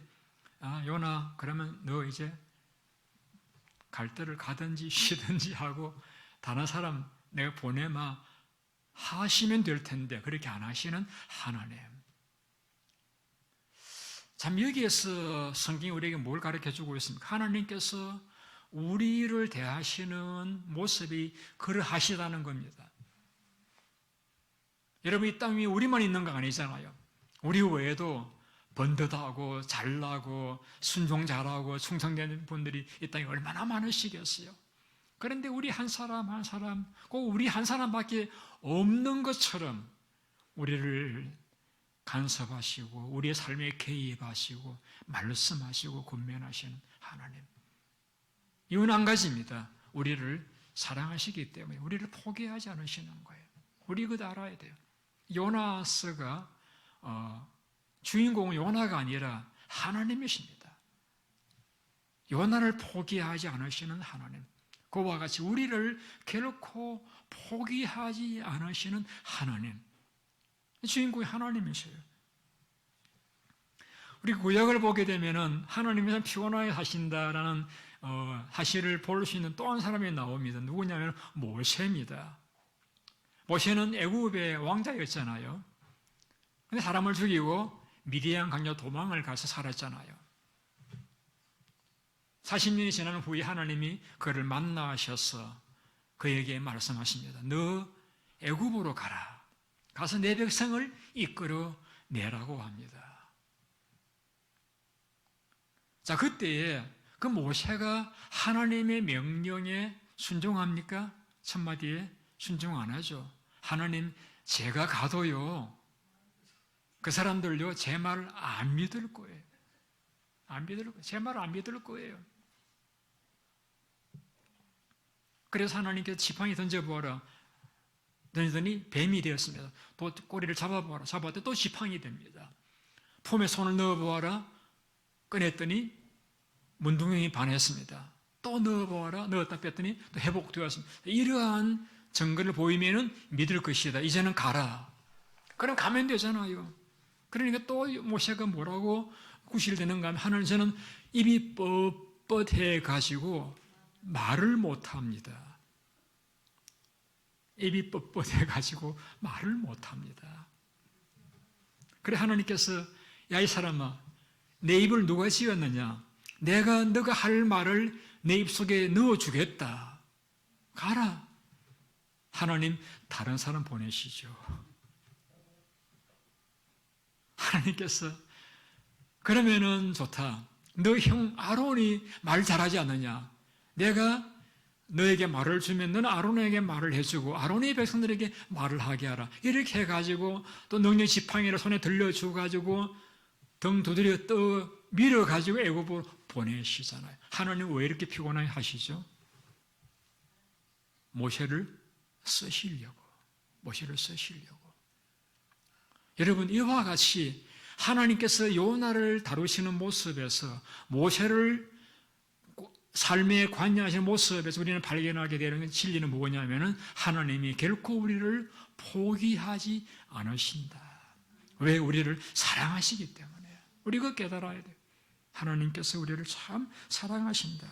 요나 그러면 너 이제 갈 데를 가든지 쉬든지 하고 다른 사람 내가 보내마 하시면 될 텐데 그렇게 안 하시는 하나님. 참 여기에서 성경이 우리에게 뭘 가르쳐주고 있습니까? 하나님께서 우리를 대하시는 모습이 그러하시다는 겁니다. 여러분 이 땅 위에 우리만 있는 거 아니잖아요. 우리 외에도 번듯하고 잘나고 순종 잘하고 충성되는 분들이 이 땅에 얼마나 많으시겠어요. 그런데 우리 한 사람 한 사람 꼭 우리 한 사람밖에 없는 것처럼 우리를 간섭하시고 우리의 삶에 개입하시고 말씀하시고 권면하시는 하나님. 이유는 한 가지입니다. 우리를 사랑하시기 때문에 우리를 포기하지 않으시는 거예요. 우리 그거 알아야 돼요. 요나스가 주인공은 요나가 아니라 하나님이십니다. 요나를 포기하지 않으시는 하나님. 그와 같이 우리를 결코 포기하지 않으시는 하나님. 주인공이 하나님이세요. 우리 구약을 보게 되면은 하나님이 피곤하게 하신다라는 사실을 볼 수 있는 또 한 사람이 나옵니다. 누구냐면 모세입니다. 모세는 애굽의 왕자였잖아요. 근데 사람을 죽이고 미디안 강요 도망을 가서 살았잖아요. 40년이 지난 후에 하나님이 그를 만나셔서 그에게 말씀하십니다. 너 애굽으로 가라. 가서 내 백성을 이끌어 내라고 합니다. 자, 그때에 그 모세가 하나님의 명령에 순종합니까? 첫마디에 순종 안 하죠. 하나님, 제가 가도요, 그 사람들요, 제 말을 안 믿을 거예요. 안 믿을 거예요. 제 말을 안 믿을 거예요. 그래서 하나님께서 지팡이 던져보아라. 던지더니 뱀이 되었습니다. 또 꼬리를 잡아보아라. 잡았더니 또 지팡이 됩니다. 품에 손을 넣어보아라. 꺼냈더니 문둥병이 반했습니다. 또 넣어보아라. 넣었다 뺐더니 또 회복되었습니다. 이러한 증거를 보이면은 믿을 것이다. 이제는 가라. 그럼 가면 되잖아요. 그러니까 또 모세가 뭐라고 구실되는가 하면 하나님 저는 입이 뻣뻣해 가지고 말을 못합니다. 입이 뻣뻣해 가지고 말을 못합니다. 그래 하나님께서 야 이 사람아 내 입을 누가 지었느냐? 내가 너가 할 말을 내 입속에 넣어주겠다. 가라. 하나님 다른 사람 보내시죠. 하나님께서 그러면은 좋다. 너 형 아론이 말 잘하지 않느냐? 내가 너에게 말을 주면 너는 아론에게 말을 해주고 아론의 백성들에게 말을 하게 하라. 이렇게 해가지고 또 능력 지팡이를 손에 들려주가지고 등 두드려 떠 밀어가지고 애굽으로 보내시잖아요. 하나님 왜 이렇게 피곤하게 하시죠? 모세를 쓰시려고. 여러분 이와 같이 하나님께서 요나를 다루시는 모습에서 모세를 삶에 관여하시는 모습에서 우리는 발견하게 되는 진리는 뭐냐면은 하나님이 결코 우리를 포기하지 않으신다. 왜? 우리를 사랑하시기 때문에. 우리가 깨달아야 돼요. 하나님께서 우리를 참 사랑하신다.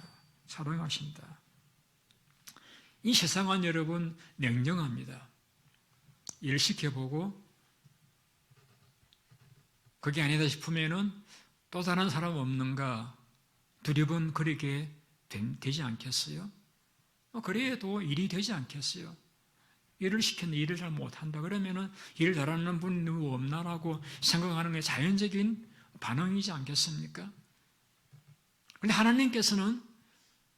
이 세상은 여러분 냉정합니다. 일 시켜보고 그게 아니다 싶으면은 또 다른 사람 없는가 두려분 그렇게 되지 않겠어요? 그래도 일이 되지 않겠어요? 일을 시켰는데 일을 잘 못한다 그러면은 일 잘하는 분이 누구 없나라고 생각하는 게 자연적인 반응이지 않겠습니까? 그런데 하나님께서는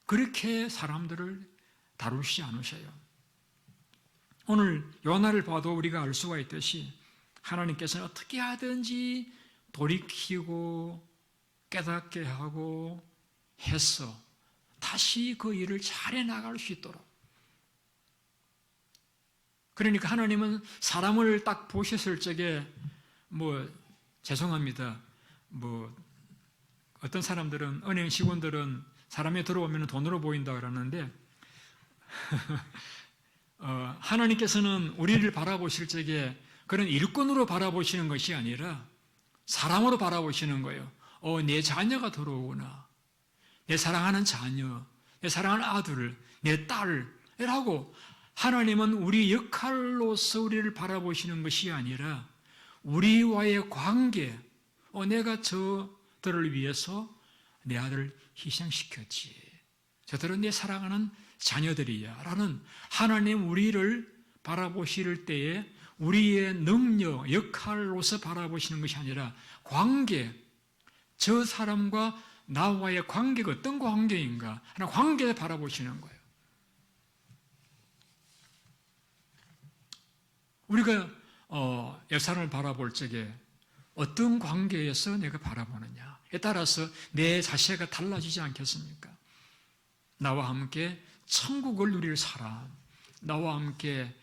그렇게 사람들을 다루시지 않으셔요. 오늘 요나를 봐도 우리가 알 수가 있듯이 하나님께서는 어떻게 하든지 돌이키고 깨닫게 하고 해서 다시 그 일을 잘해 나갈 수 있도록. 그러니까 하나님은 사람을 딱 보셨을 적에 죄송합니다. 뭐 어떤 사람들은 은행 직원들은 사람이 들어오면 돈으로 보인다 그러는데 하나님께서는 우리를 바라보실 적에 그런 일꾼으로 바라보시는 것이 아니라 사람으로 바라보시는 거예요. 내 자녀가 들어오구나. 내 사랑하는 자녀, 내 사랑하는 아들, 내 딸이라고 하나님은 우리 역할로서 우리를 바라보시는 것이 아니라 우리와의 관계, 내가 저들을 위해서 내 아들을 희생시켰지. 저들은 내 사랑하는 자녀들이야. 라는 하나님 우리를 바라보실 때에 우리의 능력, 역할로서 바라보시는 것이 아니라 관계, 저 사람과 나와의 관계가 어떤 관계인가 하는 관계를 바라보시는 거예요. 우리가 옆 사람을 바라볼 적에 어떤 관계에서 내가 바라보느냐에 따라서 내 자세가 달라지지 않겠습니까? 나와 함께 천국을 누릴 사람, 나와 함께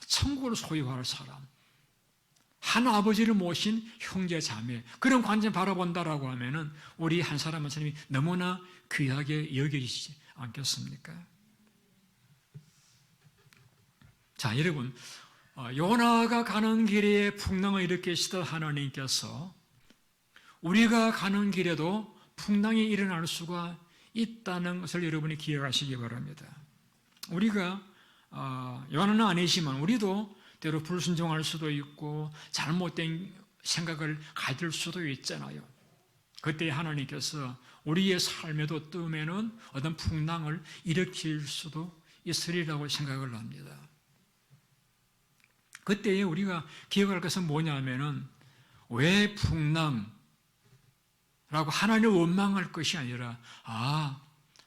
천국을 소유할 사람, 한 아버지를 모신 형제 자매, 그런 관점 바라본다라고 하면은 우리 한 사람 한 사람이 너무나 귀하게 여겨지지 않겠습니까? 자, 여러분, 요나가 가는 길에 풍랑을 일으키시던 하나님께서 우리가 가는 길에도 풍랑이 일어날 수가 있다는 것을 여러분이 기억하시기 바랍니다. 우리가 요나는 아니지만 우리도 때로 불순종할 수도 있고 잘못된 생각을 가질 수도 있잖아요. 그때 하나님께서 우리의 삶에도 뜸에는 어떤 풍랑을 일으킬 수도 있으리라고 생각을 합니다. 그때에 우리가 기억할 것은 뭐냐면은 왜 풍랑라고 하나님을 원망할 것이 아니라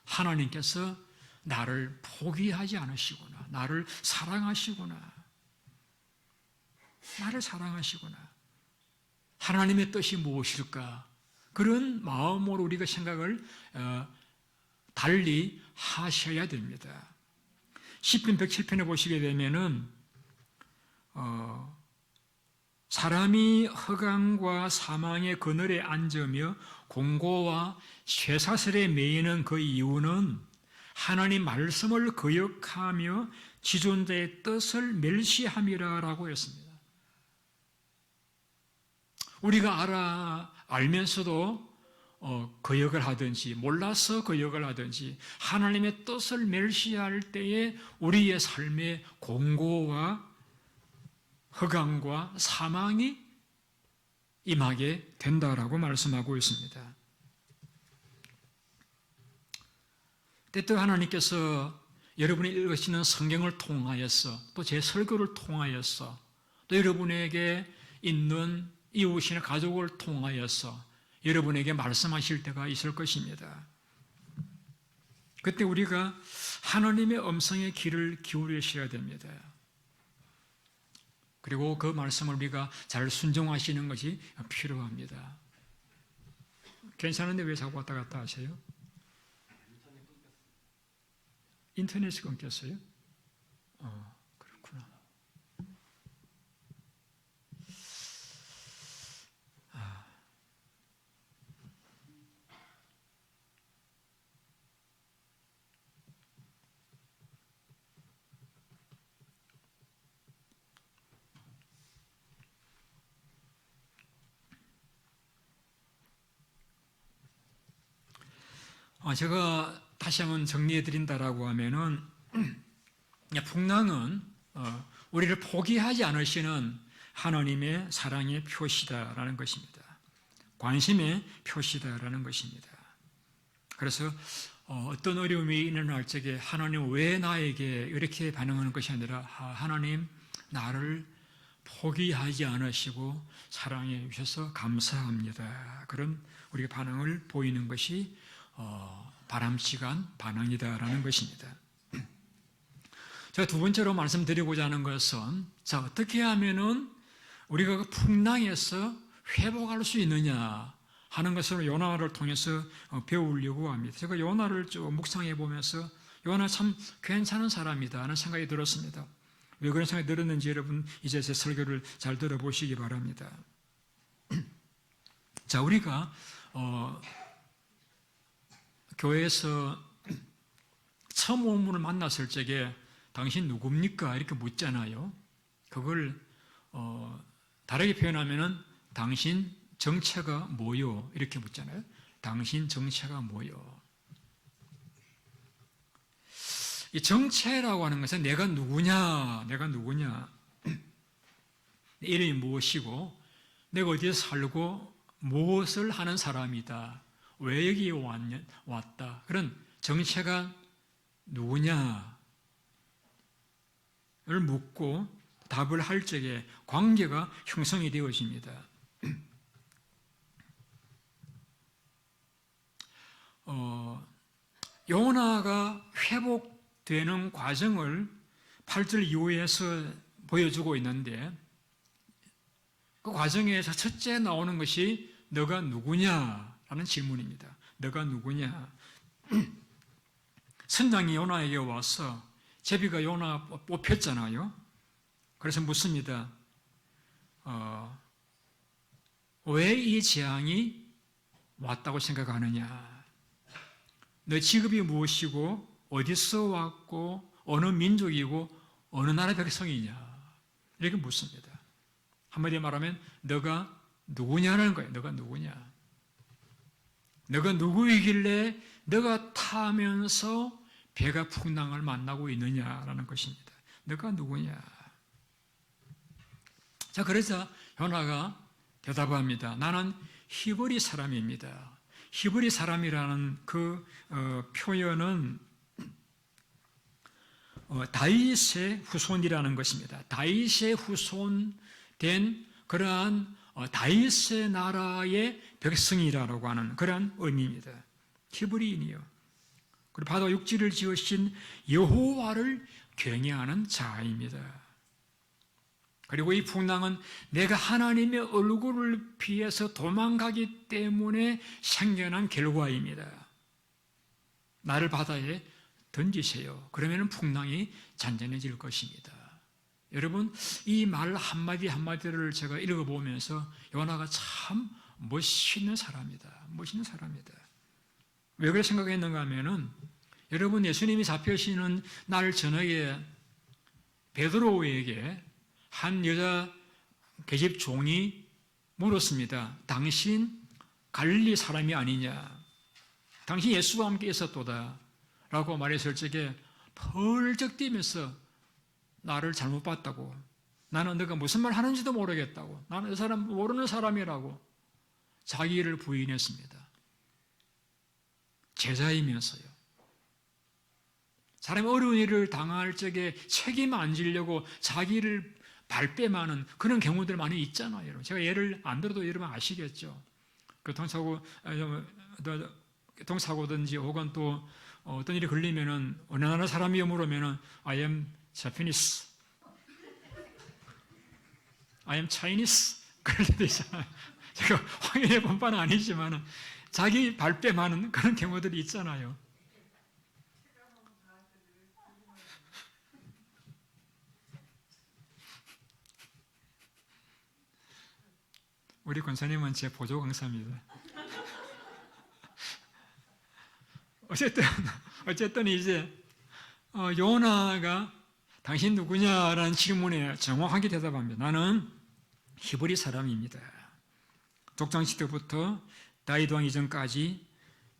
하나님께서 나를 포기하지 않으시구나. 나를 사랑하시구나. 나를 사랑하시구나. 하나님의 뜻이 무엇일까? 그런 마음으로 우리가 생각을 달리 하셔야 됩니다. 시편 107편에 보시게 되면은 사람이 흑암과 사망의 그늘에 앉으며 공고와 쇠사슬에 매이는 그 이유는 하나님 말씀을 거역하며 지존자의 뜻을 멸시함이라라고 했습니다. 우리가 알면서도 거역을 하든지 몰라서 거역을 하든지 하나님의 뜻을 멸시할 때에 우리의 삶에 공고와 흑암과 사망이 임하게 된다라고 말씀하고 있습니다. 때때 하나님께서 여러분이 읽으시는 성경을 통하여서 또 제 설교를 통하여서 또 여러분에게 있는 이웃이나 가족을 통하여서 여러분에게 말씀하실 때가 있을 것입니다. 그때 우리가 하나님의 음성의 귀를 기울이셔야 됩니다. 그리고 그 말씀을 우리가 잘 순종하시는 것이 필요합니다. 괜찮은데 왜 자꾸 왔다 갔다 하세요? 인터넷이 끊겼어요? 그렇구나. 제가 다시 한번 정리해 드린다라고 하면은 풍랑은 우리를 포기하지 않으시는 하나님의 사랑의 표시다라는 것입니다. 관심의 표시다라는 것입니다. 그래서 어떤 어려움이 일어날 적에 하나님 왜 나에게 이렇게 반응하는 것이 아니라 하나님 나를 포기하지 않으시고 사랑해 주셔서 감사합니다. 그런 우리가 반응을 보이는 것이 바람직한 반응이다라는 것입니다. 제가 두 번째로 말씀드리고자 하는 것은 어떻게 하면은 우리가 그 풍랑에서 회복할 수 있느냐 하는 것을 요나를 통해서 배우려고 합니다. 제가 요나를 쭉 묵상해 보면서 요나 참 괜찮은 사람이다 하는 생각이 들었습니다. 왜 그런 생각이 들었는지 여러분 이제 제 설교를 잘 들어보시기 바랍니다. 자, 우리가 교회에서 처음 온 분을 만났을 적에 당신 누굽니까? 이렇게 묻잖아요. 그걸 다르게 표현하면은 당신 정체가 뭐요? 이렇게 묻잖아요. 당신 정체가 뭐요? 이 정체라고 하는 것은 내가 누구냐, 내 이름이 무엇이고, 내가 어디에 살고 무엇을 하는 사람이다, 왜 여기 왔다, 그런 정체가 누구냐를 묻고 답을 할 적에 관계가 형성이 되어집니다. 요나가 회복되는 과정을 8절 이후에서 보여주고 있는데, 그 과정에서 첫째 나오는 것이 너가 누구냐라는 질문입니다. 너가 누구냐? 선장이 요나에게 와서, 제비가 요나 뽑혔잖아요. 그래서 묻습니다. 왜 이 재앙이 왔다고 생각하느냐? 너 직업이 무엇이고, 어디서 왔고, 어느 민족이고, 어느 나라 백성이냐? 이렇게 묻습니다. 한마디로 말하면 너가 누구냐는 거예요. 너가 누구냐? 너가 누구이길래 너가 타면서 배가 풍랑을 만나고 있느냐라는 것입니다. 너가 누구냐? 자, 그래서 요나가 대답합니다. 나는 히브리 사람입니다. 히브리 사람이라는 그 표현은 다윗의 후손이라는 것입니다. 다윗의 후손된 그러한 다윗의 나라의 백성이라고 하는 그러한 의미입니다. 히브리인이요. 그리고 바다 육지를 지으신 여호와를 경외하는 자입니다. 그리고 이 풍랑은 내가 하나님의 얼굴을 피해서 도망가기 때문에 생겨난 결과입니다. 나를 바다에 던지세요. 그러면 풍랑이 잔잔해질 것입니다. 여러분, 이 말 한마디 한마디를 제가 읽어보면서 요나가 참 멋있는 사람이다. 멋있는 사람이다. 왜 그렇게 생각했는가 하면은, 여러분, 예수님이 잡혀지는 날 저녁에 베드로에게 한 여자 계집 종이 물었습니다. 당신 갈릴리 사람이 아니냐? 당신 예수와 함께 있었도다 라고 말했을 적에 펄쩍 뛰면서 나를 잘못 봤다고, 나는 너가 무슨 말 하는지도 모르겠다고, 나는 이 사람 모르는 사람이라고 자기를 부인했습니다. 제자이면서요. 사람이 어려운 일을 당할 적에 책임 안 지려고 자기를 발뺌하는 그런 경우들 많이 있잖아요. 제가 예를 안 들어도 여러분 아시겠죠. 교통사고든지 혹은 또 어떤 일이 걸리면은 어느 나라 사람이요 물으면은 I am Japanese, I am Chinese 그럴 때도 있잖아요. 제가 확인해 본 바는 아니지만 자기 발뺌하는 그런 경우들이 있잖아요. 우리 권사님은 제 보조 강사입니다. 어쨌든 이제 요나가 당신 누구냐라는 질문에 정확하게 대답합니다. 나는 히브리 사람입니다. 독장 시대부터 다윗 왕 이전까지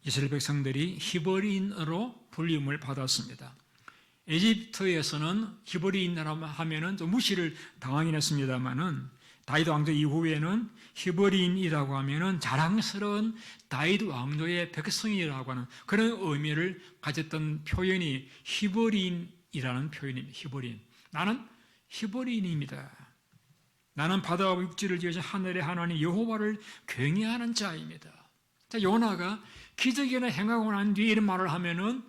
이스라엘 백성들이 히브리인으로 불림을 받았습니다. 에집트에서는 히브리인이라고 하면은 좀 무시를 당하긴 했습니다만은, 다윗 왕조 이후에는 히브리인이라고 하면은 자랑스러운 다윗 왕조의 백성이라고 하는 그런 의미를 가졌던 표현이 히브리인이라는 표현입니다. 히브리인. 나는 히브리인입니다. 나는 바다와 육지를 지으신 하늘의 하나님 여호와를 경외하는 자입니다. 자, 요나가 기적이나 행하고 난 뒤에 이런 말을 하면은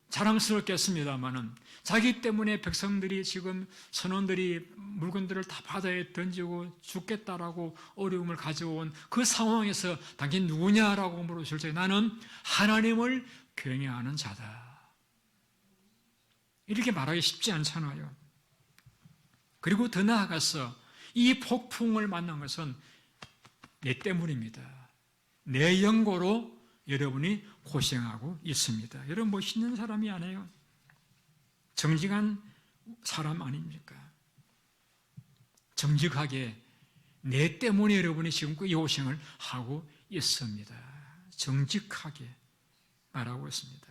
자랑스럽겠습니다만은, 자기 때문에 백성들이 지금 선원들이 물건들을 다 바다에 던지고 죽겠다라고 어려움을 가져온 그 상황에서 당신 누구냐라고 물으실 때 나는 하나님을 경외하는 자다. 이렇게 말하기 쉽지 않잖아요. 그리고 더 나아가서 이 폭풍을 만난 것은 내 때문입니다. 내 연고로 여러분이 고생하고 있습니다. 여러분 멋있는 사람이 아니에요. 정직한 사람 아닙니까? 정직하게 내 때문에 여러분이 지금 이 고생을 하고 있습니다. 정직하게 말하고 있습니다.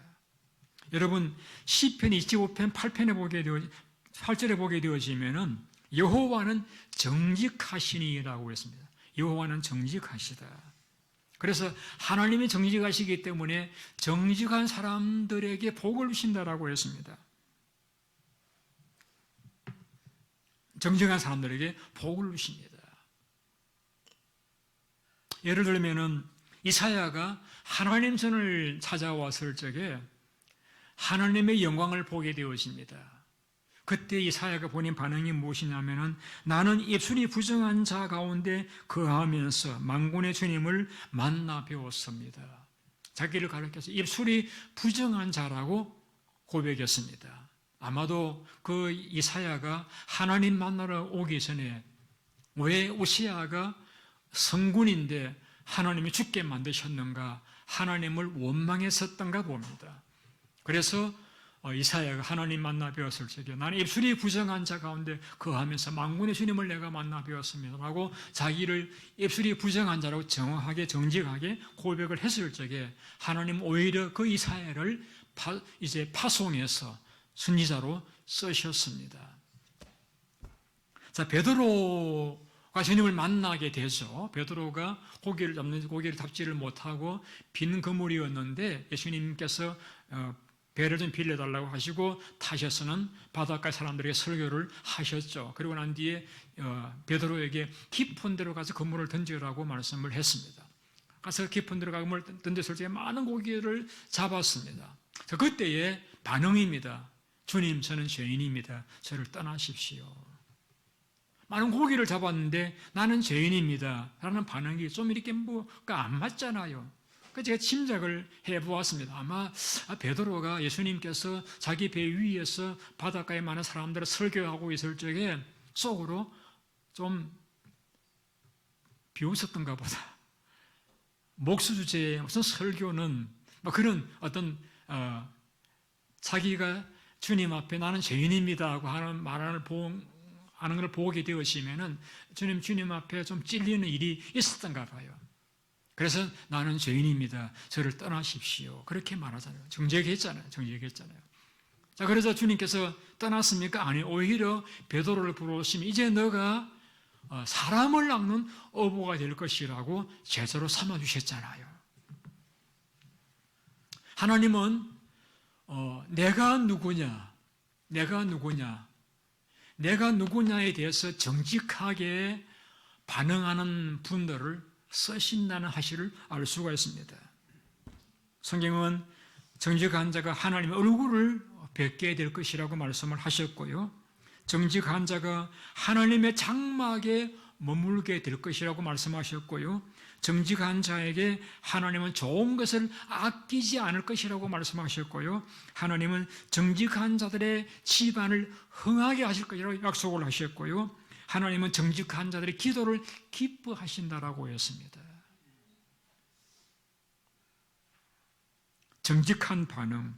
여러분 시편 25편 8절에 보게 되어지면은 여호와는 정직하시니라고 했습니다. 여호와는 정직하시다. 그래서 하나님이 정직하시기 때문에 정직한 사람들에게 복을 주신다라고 했습니다. 정직한 사람들에게 복을 주십니다. 예를 들면은 이사야가 하나님 전을 찾아왔을 적에 하나님의 영광을 보게 되어집니다. 그때 이사야가 본인 반응이 무엇이냐면은 나는 입술이 부정한 자 가운데 거하면서 만군의 주님을 만나 배웠습니다. 자기를 가리켜서 입술이 부정한 자라고 고백했습니다. 아마도 그 이사야가 하나님 만나러 오기 전에 왜 우시야가 성군인데 하나님이 죽게 만드셨는가 하나님을 원망했었던가 봅니다. 그래서 이사야가 하나님 만나 배웠을 적에 나는 입술이 부정한 자 가운데 거하면서 만군의 주님을 내가 만나 배웠습니다 라고 자기를 입술이 부정한 자라고 정확하게 정직하게 고백을 했을 적에 하나님 오히려 그 이사야를 이제 파송해서 선지자로 쓰셨습니다. 자, 베드로가 주님을 만나게 되죠. 베드로가 고기를 잡지를 못하고 빈 그물이었는데 예수님께서 배를 좀 빌려달라고 하시고 타셔서는 바닷가 사람들에게 설교를 하셨죠. 그리고 난 뒤에 베드로에게 깊은 데로 가서 그물을 던지라고 말씀을 했습니다. 가서 깊은 데로 가서 그물을 던졌을 때 많은 고기를 잡았습니다. 그때의 반응입니다. 주님, 저는 죄인입니다. 저를 떠나십시오. 많은 고기를 잡았는데 나는 죄인입니다 라는 반응이 좀 이렇게 뭐가 안 맞잖아요. 그래서 제가 짐작을 해보았습니다. 아마 베드로가 예수님께서 자기 배 위에서 바닷가에 많은 사람들을 설교하고 있을 적에 속으로 좀 비웃었던가 보다. 목수 주제에 무슨 설교는 그런 어떤 자기가 주님 앞에 나는 죄인입니다 하고 말하는 걸 보게 되어지면은 주님 앞에 좀 찔리는 일이 있었던가 봐요. 그래서 나는 죄인입니다. 저를 떠나십시오. 그렇게 말하잖아요. 정직했잖아요. 자, 그래서 주님께서 떠났습니까? 아니, 오히려 베드로를 부르시면 이제 너가 사람을 낚는 어부가 될 것이라고 제자로 삼아주셨잖아요. 하나님은 내가 누구냐에 대해서 정직하게 반응하는 분들을 쓰신다는 사실을 알 수가 있습니다. 성경은 정직한 자가 하나님의 얼굴을 뵙게 될 것이라고 말씀을 하셨고요. 정직한 자가 하나님의 장막에 머물게 될 것이라고 말씀하셨고요. 정직한 자에게 하나님은 좋은 것을 아끼지 않을 것이라고 말씀하셨고요. 하나님은 정직한 자들의 집안을 흥하게 하실 것이라고 약속을 하셨고요. 하나님은 정직한 자들의 기도를 기뻐하신다라고 했습니다. 정직한 반응.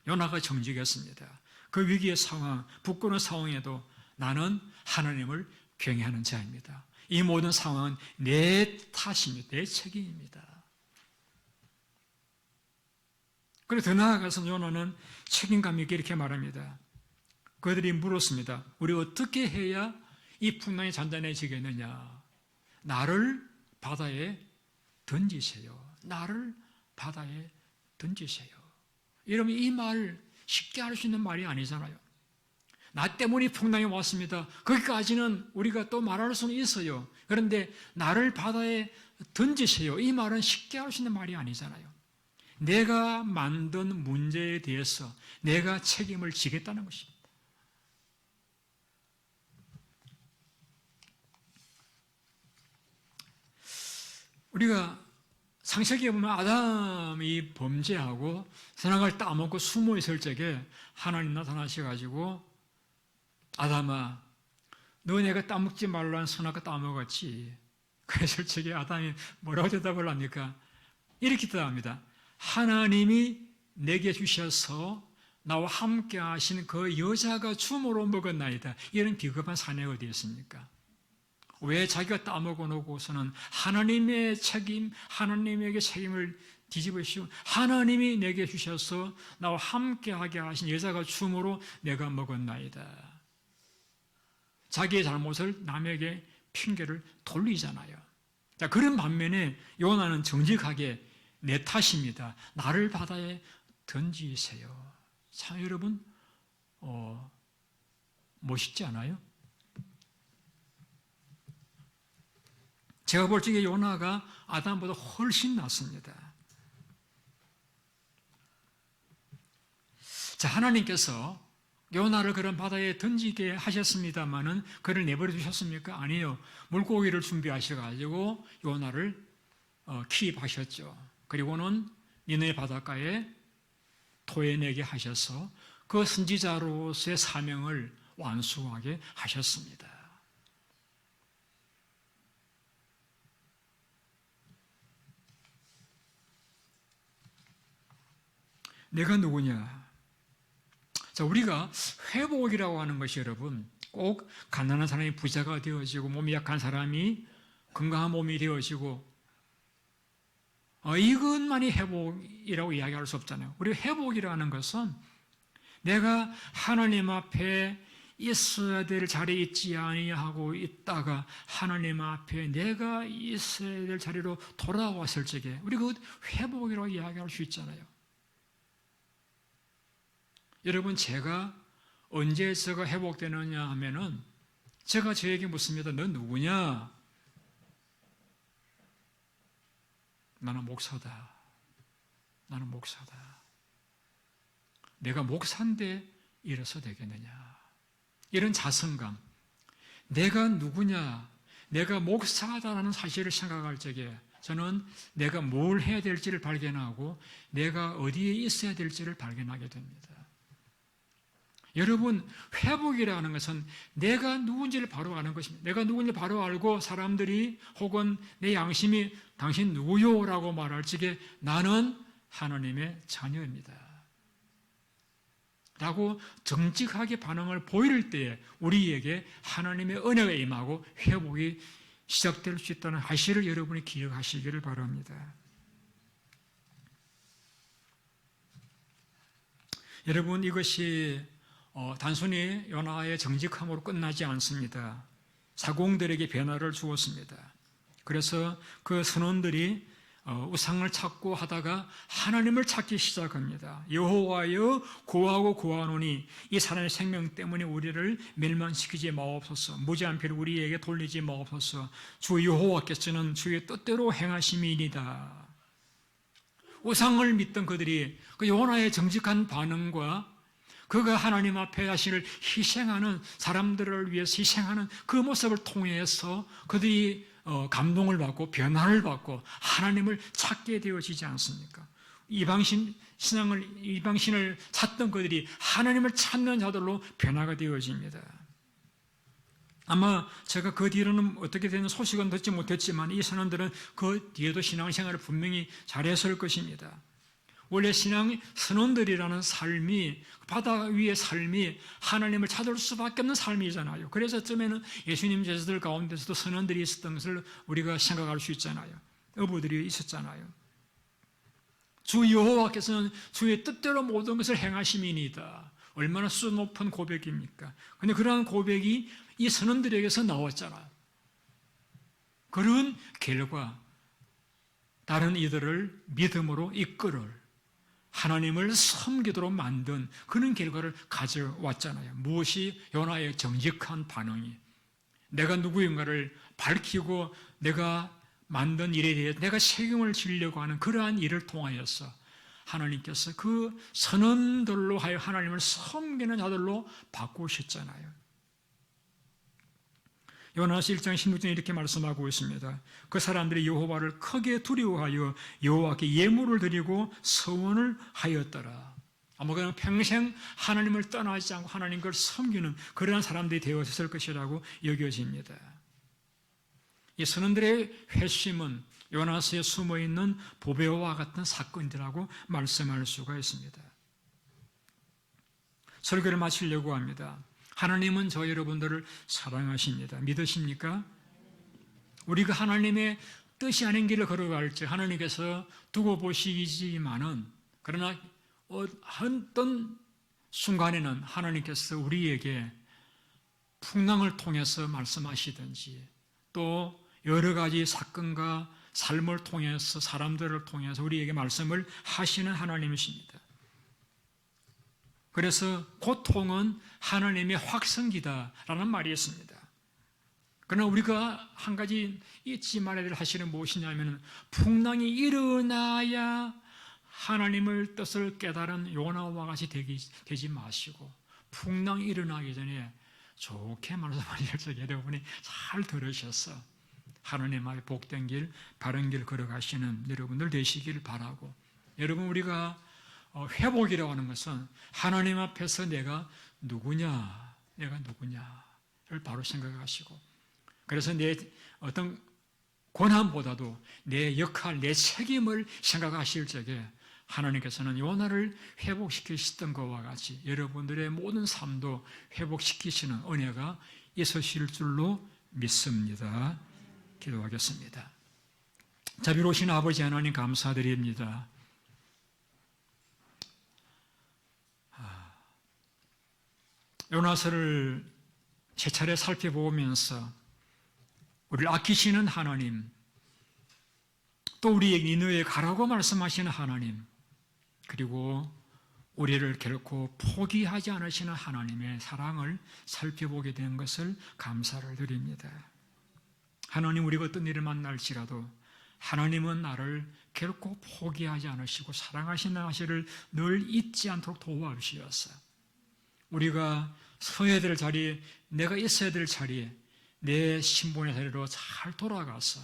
요나가 정직했습니다. 그 위기의 상황, 부끄러운 상황에도 나는 하나님을 경외하는 자입니다. 이 모든 상황은 내 탓입니다. 내 책임입니다. 그리고 더 나아가서 요나는 책임감 있게 이렇게 말합니다. 그들이 물었습니다. 우리 어떻게 해야 이 풍랑이 잔잔해지겠느냐? 나를 바다에 던지세요. 나를 바다에 던지세요. 여러분, 이 말 쉽게 할 수 있는 말이 아니잖아요. 나 때문에 풍랑이 왔습니다. 거기까지는 우리가 또 말할 수는 있어요. 그런데 나를 바다에 던지세요. 이 말은 쉽게 할 수 있는 말이 아니잖아요. 내가 만든 문제에 대해서 내가 책임을 지겠다는 것입니다. 우리가 창세기에 보면 아담이 범죄하고 선악을 따먹고 숨어 있을 적에 하나님 나타나셔가지고 아담아, 너 내가 따먹지 말라는 선악을 따먹었지. 그래서 저기 아담이 뭐라고 대답을 합니까? 이렇게 대답합니다. 하나님이 내게 주셔서 나와 함께 하신 그 여자가 줌으로 먹었나이다. 이런 비겁한 사내가 어디 있습니까? 왜 자기가 따먹어 놓고서는 하나님의 책임, 하나님에게 책임을 뒤집으시고 하나님이 내게 주셔서 나와 함께하게 하신 여자가 줌으로 내가 먹었나이다. 자기의 잘못을 남에게 핑계를 돌리잖아요. 자, 그런 반면에 요나는 정직하게 내 탓입니다. 나를 바다에 던지세요. 참 여러분 멋있지 않아요? 제가 볼 적에 요나가 아담보다 훨씬 낫습니다. 자, 하나님께서 요나를 그런 바다에 던지게 하셨습니다마는 그를 내버려 두셨습니까? 아니요. 물고기를 준비하셔가지고 요나를 키입하셨죠. 그리고는 니네 바닷가에 토해내게 하셔서 그 선지자로서의 사명을 완수하게 하셨습니다. 내가 누구냐? 자, 우리가 회복이라고 하는 것이 여러분 꼭 가난한 사람이 부자가 되어지고 몸이 약한 사람이 건강한 몸이 되어지고 이것만이 회복이라고 이야기할 수 없잖아요. 우리 회복이라는 것은 내가 하나님 앞에 있어야 될 자리에 있지 아니하고 있다가 하나님 앞에 내가 있어야 될 자리로 돌아왔을 적에 우리 그 회복이라고 이야기할 수 있잖아요. 여러분, 제가 언제 제가 회복되느냐 하면은 제가 저에게 묻습니다. 너 누구냐? 나는 목사다. 나는 목사다. 내가 목사인데 이래서 되겠느냐? 이런 자성감. 내가 누구냐? 내가 목사다라는 사실을 생각할 적에 저는 내가 뭘 해야 될지를 발견하고 내가 어디에 있어야 될지를 발견하게 됩니다. 여러분, 회복이라는 것은 내가 누군지를 바로 아는 것입니다. 내가 누군지 바로 알고 사람들이 혹은 내 양심이 당신 누구요? 라고 말할 적에 나는 하나님의 자녀입니다. 라고 정직하게 반응을 보일 때에 우리에게 하나님의 은혜가 임하고 회복이 시작될 수 있다는 사실을 여러분이 기억하시기를 바랍니다. 여러분, 이것이 단순히 요나의 정직함으로 끝나지 않습니다. 사공들에게 변화를 주었습니다. 그래서 그 선원들이 우상을 찾고 하다가 하나님을 찾기 시작합니다. 여호와여 구하고 구하노니 이 사람의 생명 때문에 우리를 멸망시키지 마옵소서. 무지한 피를 우리에게 돌리지 마옵소서. 주 여호와께서는 주의 뜻대로 행하심이니이다. 우상을 믿던 그들이 그 요나의 정직한 반응과 그가 하나님 앞에 자신을 희생하는 사람들을 위해서 희생하는 그 모습을 통해서 그들이 감동을 받고 변화를 받고 하나님을 찾게 되어지지 않습니까? 이방신을 찾던 그들이 하나님을 찾는 자들로 변화가 되어집니다. 아마 제가 그 뒤로는 어떻게 되는 소식은 듣지 못했지만 이 선원들은 그 뒤에도 신앙생활을 분명히 잘했을 것입니다. 원래 신앙 선원들이라는 삶이 바다 위의 삶이 하나님을 찾을 수밖에 없는 삶이잖아요. 그래서 처음에는 예수님 제자들 가운데서도 선원들이 있었던 것을 우리가 생각할 수 있잖아요. 어부들이 있었잖아요. 주 여호와께서는 주의 뜻대로 모든 것을 행하심이니이다. 얼마나 수 높은 고백입니까? 그런데 그러한 고백이 이 선원들에게서 나왔잖아요. 그런 결과 다른 이들을 믿음으로 이끌을 하나님을 섬기도록 만든 그런 결과를 가져왔잖아요. 무엇이 요나의 정직한 반응이 내가 누구인가를 밝히고 내가 만든 일에 대해 내가 책임을 지려고 하는 그러한 일을 통하여서 하나님께서 그 선원들로 하여 하나님을 섬기는 자들로 바꾸셨잖아요. 요나서 1장 16절에 이렇게 말씀하고 있습니다. 그 사람들이 여호와를 크게 두려워하여 여호와께 예물을 드리고 서원을 하였더라. 아마 그냥 평생 하나님을 떠나지 않고 하나님을 섬기는 그러한 사람들이 되었을 것이라고 여겨집니다. 이 선원들의 회심은 요나서에 숨어있는 보배와 같은 사건이라고 말씀할 수가 있습니다. 설교를 마치려고 합니다. 하나님은 저 여러분들을 사랑하십니다. 믿으십니까? 우리가 하나님의 뜻이 아닌 길을 걸어갈지 하나님께서 두고 보시지만은, 그러나 어떤 순간에는 하나님께서 우리에게 풍랑을 통해서 말씀하시든지 또 여러 가지 사건과 삶을 통해서, 사람들을 통해서 우리에게 말씀을 하시는 하나님이십니다. 그래서 고통은 하나님의 확성기다라는 말이 있습니다. 그러나 우리가 한 가지 잊지 말아야 될 사실은 무엇이냐면, 풍랑이 일어나야 하나님을 뜻을 깨달은 요나와 같이 되지 마시고, 풍랑이 일어나기 전에 좋게 말씀하실 적에 여러분이 잘 들으셔서 하나님 앞에 복된 길, 바른 길 걸어가시는 여러분들 되시길 바라고, 여러분, 우리가 회복이라고 하는 것은 하나님 앞에서 내가 누구냐를 바로 생각하시고, 그래서 내 어떤 권한보다도 내 역할, 내 책임을 생각하실 적에 하나님께서는 요나를 회복시키시던 것과 같이 여러분들의 모든 삶도 회복시키시는 은혜가 있으실 줄로 믿습니다. 기도하겠습니다. 자비로우신 아버지 하나님, 감사드립니다. 요나서를 세 차례 살펴보면서 우리를 아끼시는 하나님, 또 우리에게 니느웨에 가라고 말씀하시는 하나님, 그리고 우리를 결코 포기하지 않으시는 하나님의 사랑을 살펴보게 된 것을 감사를 드립니다. 하나님, 우리가 어떤 일을 만날지라도 하나님은 나를 결코 포기하지 않으시고 사랑하시는 사실을 늘 잊지 않도록 도와주시옵소서. 우리가 서야 될 자리에, 내가 있어야 될 자리에, 내 신분의 자리로 잘 돌아가서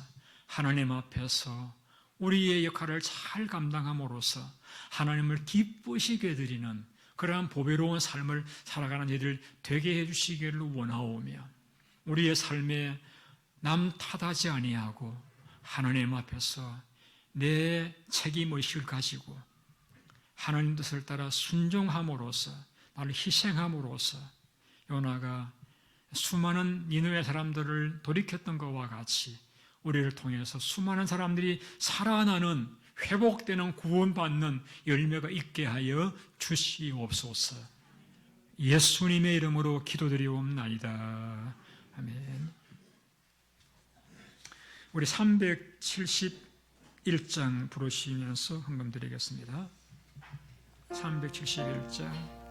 하나님 앞에서 우리의 역할을 잘 감당함으로써 하나님을 기쁘시게 드리는 그러한 보배로운 삶을 살아가는 이들 되게 해주시기를 원하오며, 우리의 삶에 남 탓하지 아니하고 하나님 앞에서 내 책임의식을 가지고 하나님 뜻을 따라 순종함으로써, 나를 희생함으로써 요나가 수많은 니느웨 사람들을 돌이켰던 것과 같이 우리를 통해서 수많은 사람들이 살아나는, 회복되는, 구원받는 열매가 있게 하여 주시옵소서. 예수님의 이름으로 기도드리옵나이다. 아멘. 우리 371장 부르시면서 헌금 드리겠습니다. 371장.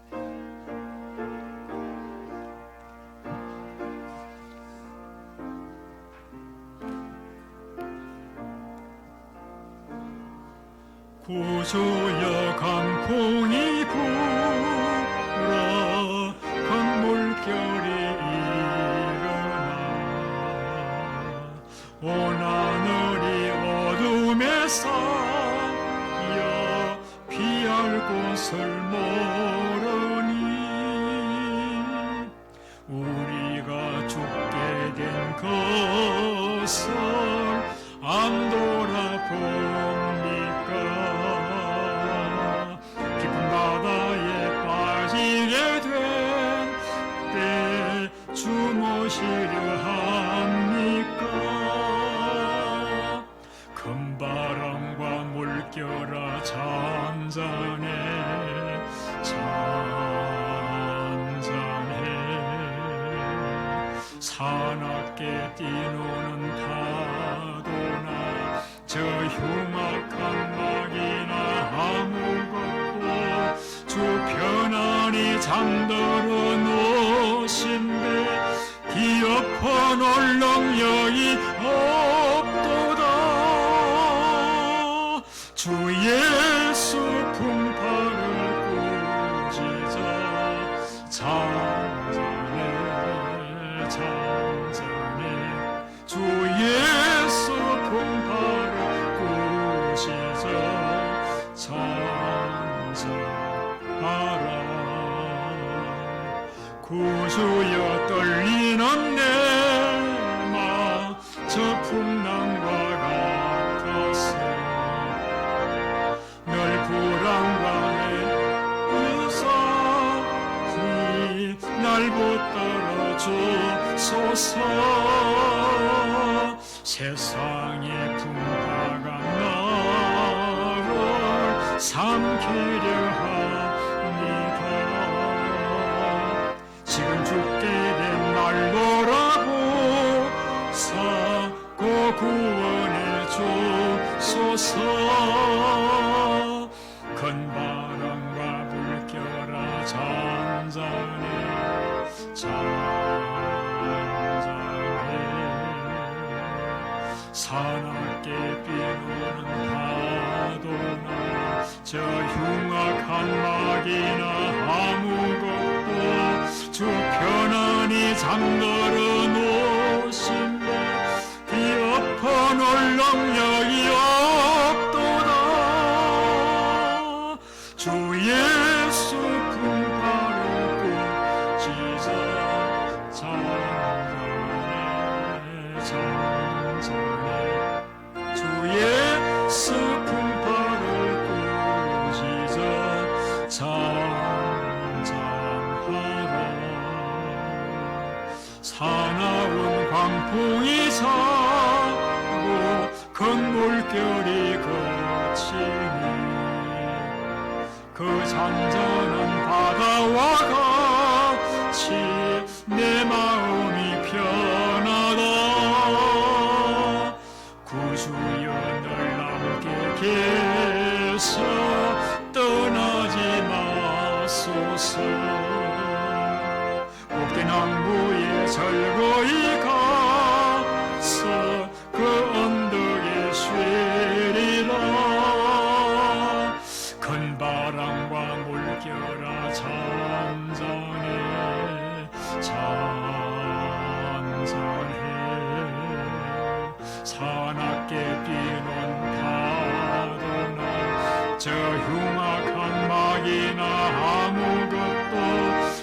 구주여, 강풍이 불어 큰 물결이 일어나 온 하늘이 어둠에 쌓여 피할 곳을 모르니, 우리가 죽게 된 것을 안 돌아봅니까? 깊은 바다에 빠지게 된 때 주무시려 합니까? 큰 바람과 물결아 잔잔해 사납게 뛰노는 파도나 저 흉악한 낙이나 아무것도 주 편안히 잠들어 놓으신데 기업한 얼렁여이 없도다. 주 예수 풍파를 꾸짖어 잔잔해 주 예수 풍파를 꾸짖어 잔잔하라. 구주여, 떨리는 내 맘 저 풍랑과 같았어. 널 불안과의 유산이 날 붙들어 주소서. 세상의 풍파가 나를 삼키려 합니다. 지금 죽게 된 날 돌아보사고 구원해 주소서. 큰 바람과 물결아 잔잔해 잔잔해. 사납게 비오는 파도나 저 흉악한 막이나 아무것도 주 편안히 잠들어 놓으신데 뒤엎어 놓을 능력이 없도다. 주 예수 품바를 꽂히자 잔잔해 잔잔해. 주 예수 품바를 꽂히자 잔잔하라. 사나운 광풍이 차고 큰 물결이 거치니 그 잔잔한 바다와 같이 내 마음이 편하다. 구주여 널 남게 계셔 떠나지 마소서. 옥대나무에 절거이 가서 그 언덕에 쉬리라. 큰 바람과 물결아 잔잔해 잔잔해. 사납게 뛰는 파도나 저 흉악한 막이나 아무것도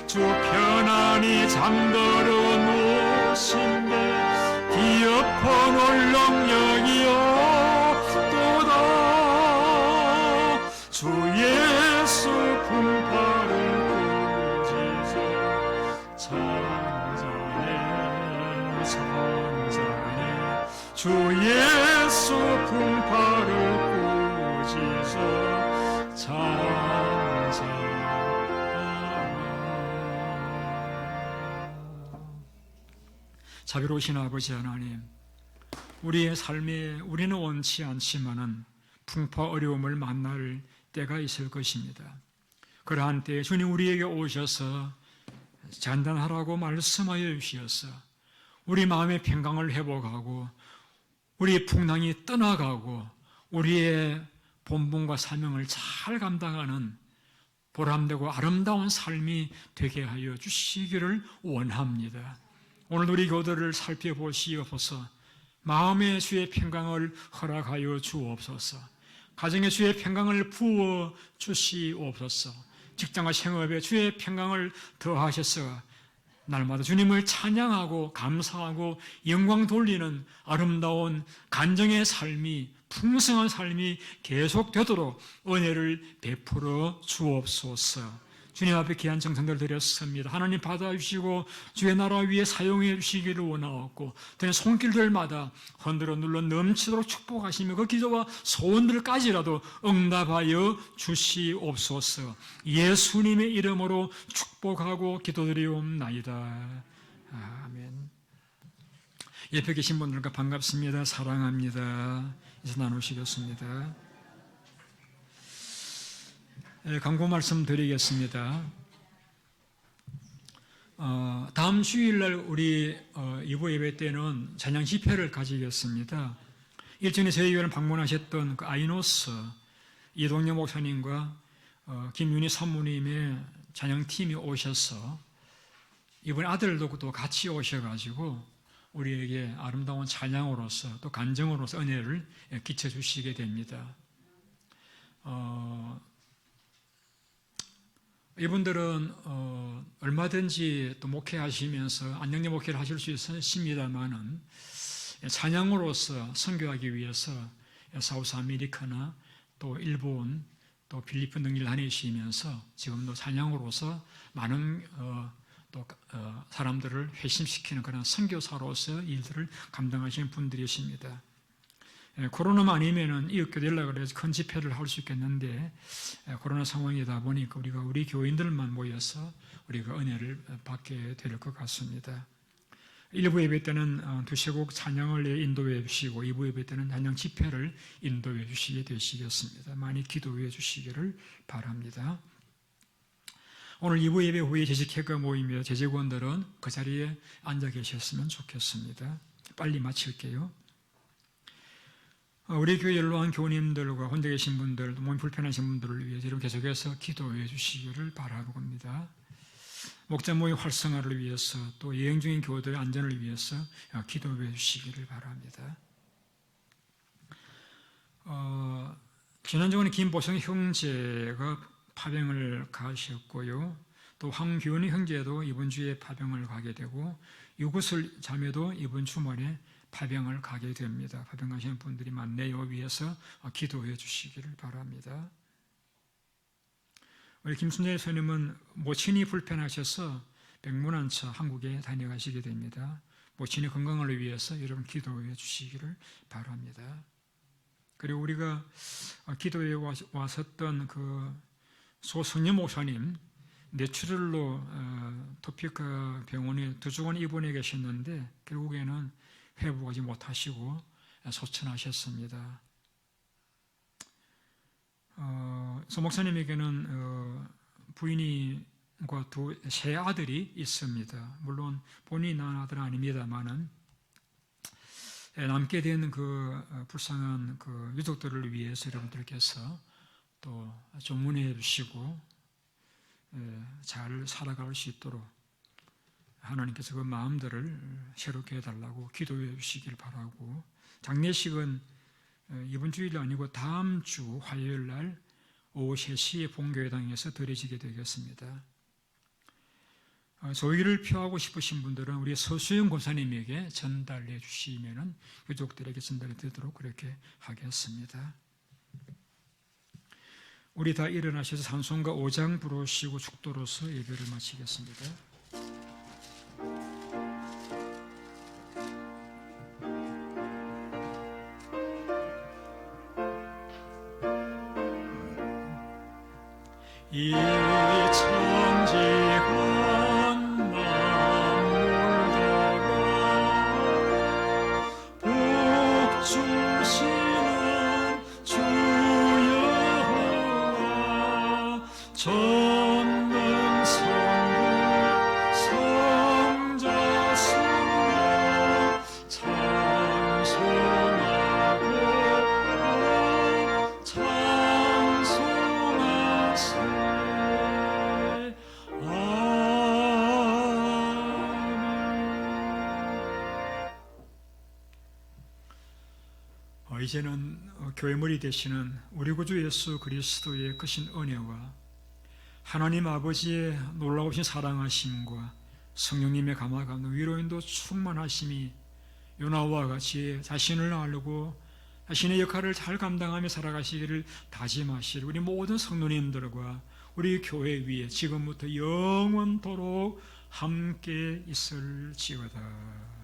주 편안히 잠들어 놓으신데 뒤엎어 놓을 능력이 없도다. 주 예수 품바를 꽂히자 잔잔해 잔잔해. 주 예수 품바를 꽂히자 잔잔해. 자비로우신 아버지 하나님, 우리의 삶에 우리는 원치 않지만은 풍파 어려움을 만날 때가 있을 것입니다. 그러한 때에 주님 우리에게 오셔서 잔잔하라고 말씀하여 주시어서 우리 마음의 평강을 회복하고 우리의 풍랑이 떠나가고 우리의 본분과 사명을 잘 감당하는 보람되고 아름다운 삶이 되게 하여 주시기를 원합니다. 오늘 우리 교도를 살펴보시옵소서. 마음의 주의 평강을 허락하여 주옵소서. 가정의 주의 평강을 부어 주시옵소서. 직장과 생업에 주의 평강을 더하셔서 날마다 주님을 찬양하고 감사하고 영광 돌리는 아름다운 간정의 삶이, 풍성한 삶이 계속되도록 은혜를 베풀어 주옵소서. 주님 앞에 귀한 정성들 드렸습니다. 하나님 받아주시고 주의 나라 위에 사용해 주시기를 원하옵고 드린 손길들마다 흔들어 눌러 넘치도록 축복하시며 그 기도와 소원들까지라도 응답하여 주시옵소서. 예수님의 이름으로 축복하고 기도드리옵나이다. 아멘. 옆에 계신 분들과 반갑습니다. 사랑합니다. 이제 나누시겠습니다. 광고 말씀 드리겠습니다. 다음 주일날 우리 2부 예배 때는 찬양 집회를 가지겠습니다. 일전에 저희 교회를 방문하셨던 그 아이노스 이동영 목사님과 김윤희 사모님의 찬양팀이 오셔서 이번에 아들도 또 같이 오셔가지고 우리에게 아름다운 찬양으로서 또 간정으로서 은혜를 끼쳐주시게 됩니다. 이분들은 얼마든지 또 목회하시면서 안녕리 목회를 하실 수 있습니다만은 찬양으로서 선교하기 위해서 사우스 아메리카나 또 일본 또 필리핀 등을 다니시면서 지금도 찬양으로서 많은 사람들을 회심시키는 그런 선교사로서 일들을 감당하시는 분들이십니다. 코로나만 아니면은 이웃교회 연락을 해서 큰 집회를 할 수 있겠는데 코로나 상황이다 보니까 우리 교인들만 모여서 우리가 은혜를 받게 될 것 같습니다. 1부 예배 때는 2시곡 찬양을 인도해 주시고 2부 예배 때는 찬양 집회를 인도해 주시게 되시겠습니다. 많이 기도해 주시기를 바랍니다. 오늘 2부 예배 후에 재직회가 모이며 재직원들은 그 자리에 앉아 계셨으면 좋겠습니다. 빨리 마칠게요. 우리 교회 연로한 교우님들과 혼자 계신 분들, 몸이 불편하신 분들을 위해 여러분 계속해서 기도해 주시기를 바라봅니다. 목자 모임 활성화를 위해서 또 여행 중인 교우들의 안전을 위해서 기도해 주시기를 바랍니다. 지난주에 김보성 형제가 파병을 가셨고요. 또 황규원 형제도 이번 주에 파병을 가게 되고 유구슬 자매도 이번 주말에 파병을 가게 됩니다. 파병 가시는 분들이 많네요. 위해서 기도해 주시기를 바랍니다. 우리 김순재 선생님은 모친이 불편하셔서 백문환차 한국에 다녀가시게 됩니다. 모친의 건강을 위해서 여러분 기도해 주시기를 바랍니다. 그리고 우리가 기도해 왔었던 그 소성녀 목사님 뇌출혈로 토피카 병원에 2주간 입원해 계셨는데 결국에는 회복하지 못하시고 소천하셨습니다. 소 목사님에게는 부인과 세 아들이 있습니다. 물론 본인이 낳은 아들은 아닙니다만은 남게 된 그 불쌍한 그 유족들을 위해서 여러분들께서 또 조문해 주시고 잘 살아갈 수 있도록 하나님께서 그 마음들을 새롭게 해달라고 기도해 주시길 바라고, 장례식은 이번 주일이 아니고 다음 주 화요일 날 오후 3시에 본교회당에서 드려지게 되겠습니다. 조의를 표하고 싶으신 분들은 우리 서수영 권사님에게 전달해 주시면 유족들에게 전달해 드리도록 그렇게 하겠습니다. 우리 다 일어나셔서 찬송가 5장 부르시고 축도로서 예배를 마치겠습니다. 이 천지간 만물들아 복 주시는 주 여호와 전능 성부 성자 성령 찬송하고 찬송하세. 이제는 교회 머리 되시는 우리 구주 예수 그리스도의 크신 은혜와 하나님 아버지의 놀라우신 사랑하심과 성령님의 감화감동 위로인도 충만하심이 요나와 같이 자신을 알고 자신의 역할을 잘 감당하며 살아가시기를 다짐하실 우리 모든 성도님들과 우리 교회 위에 지금부터 영원토록 함께 있을지어다.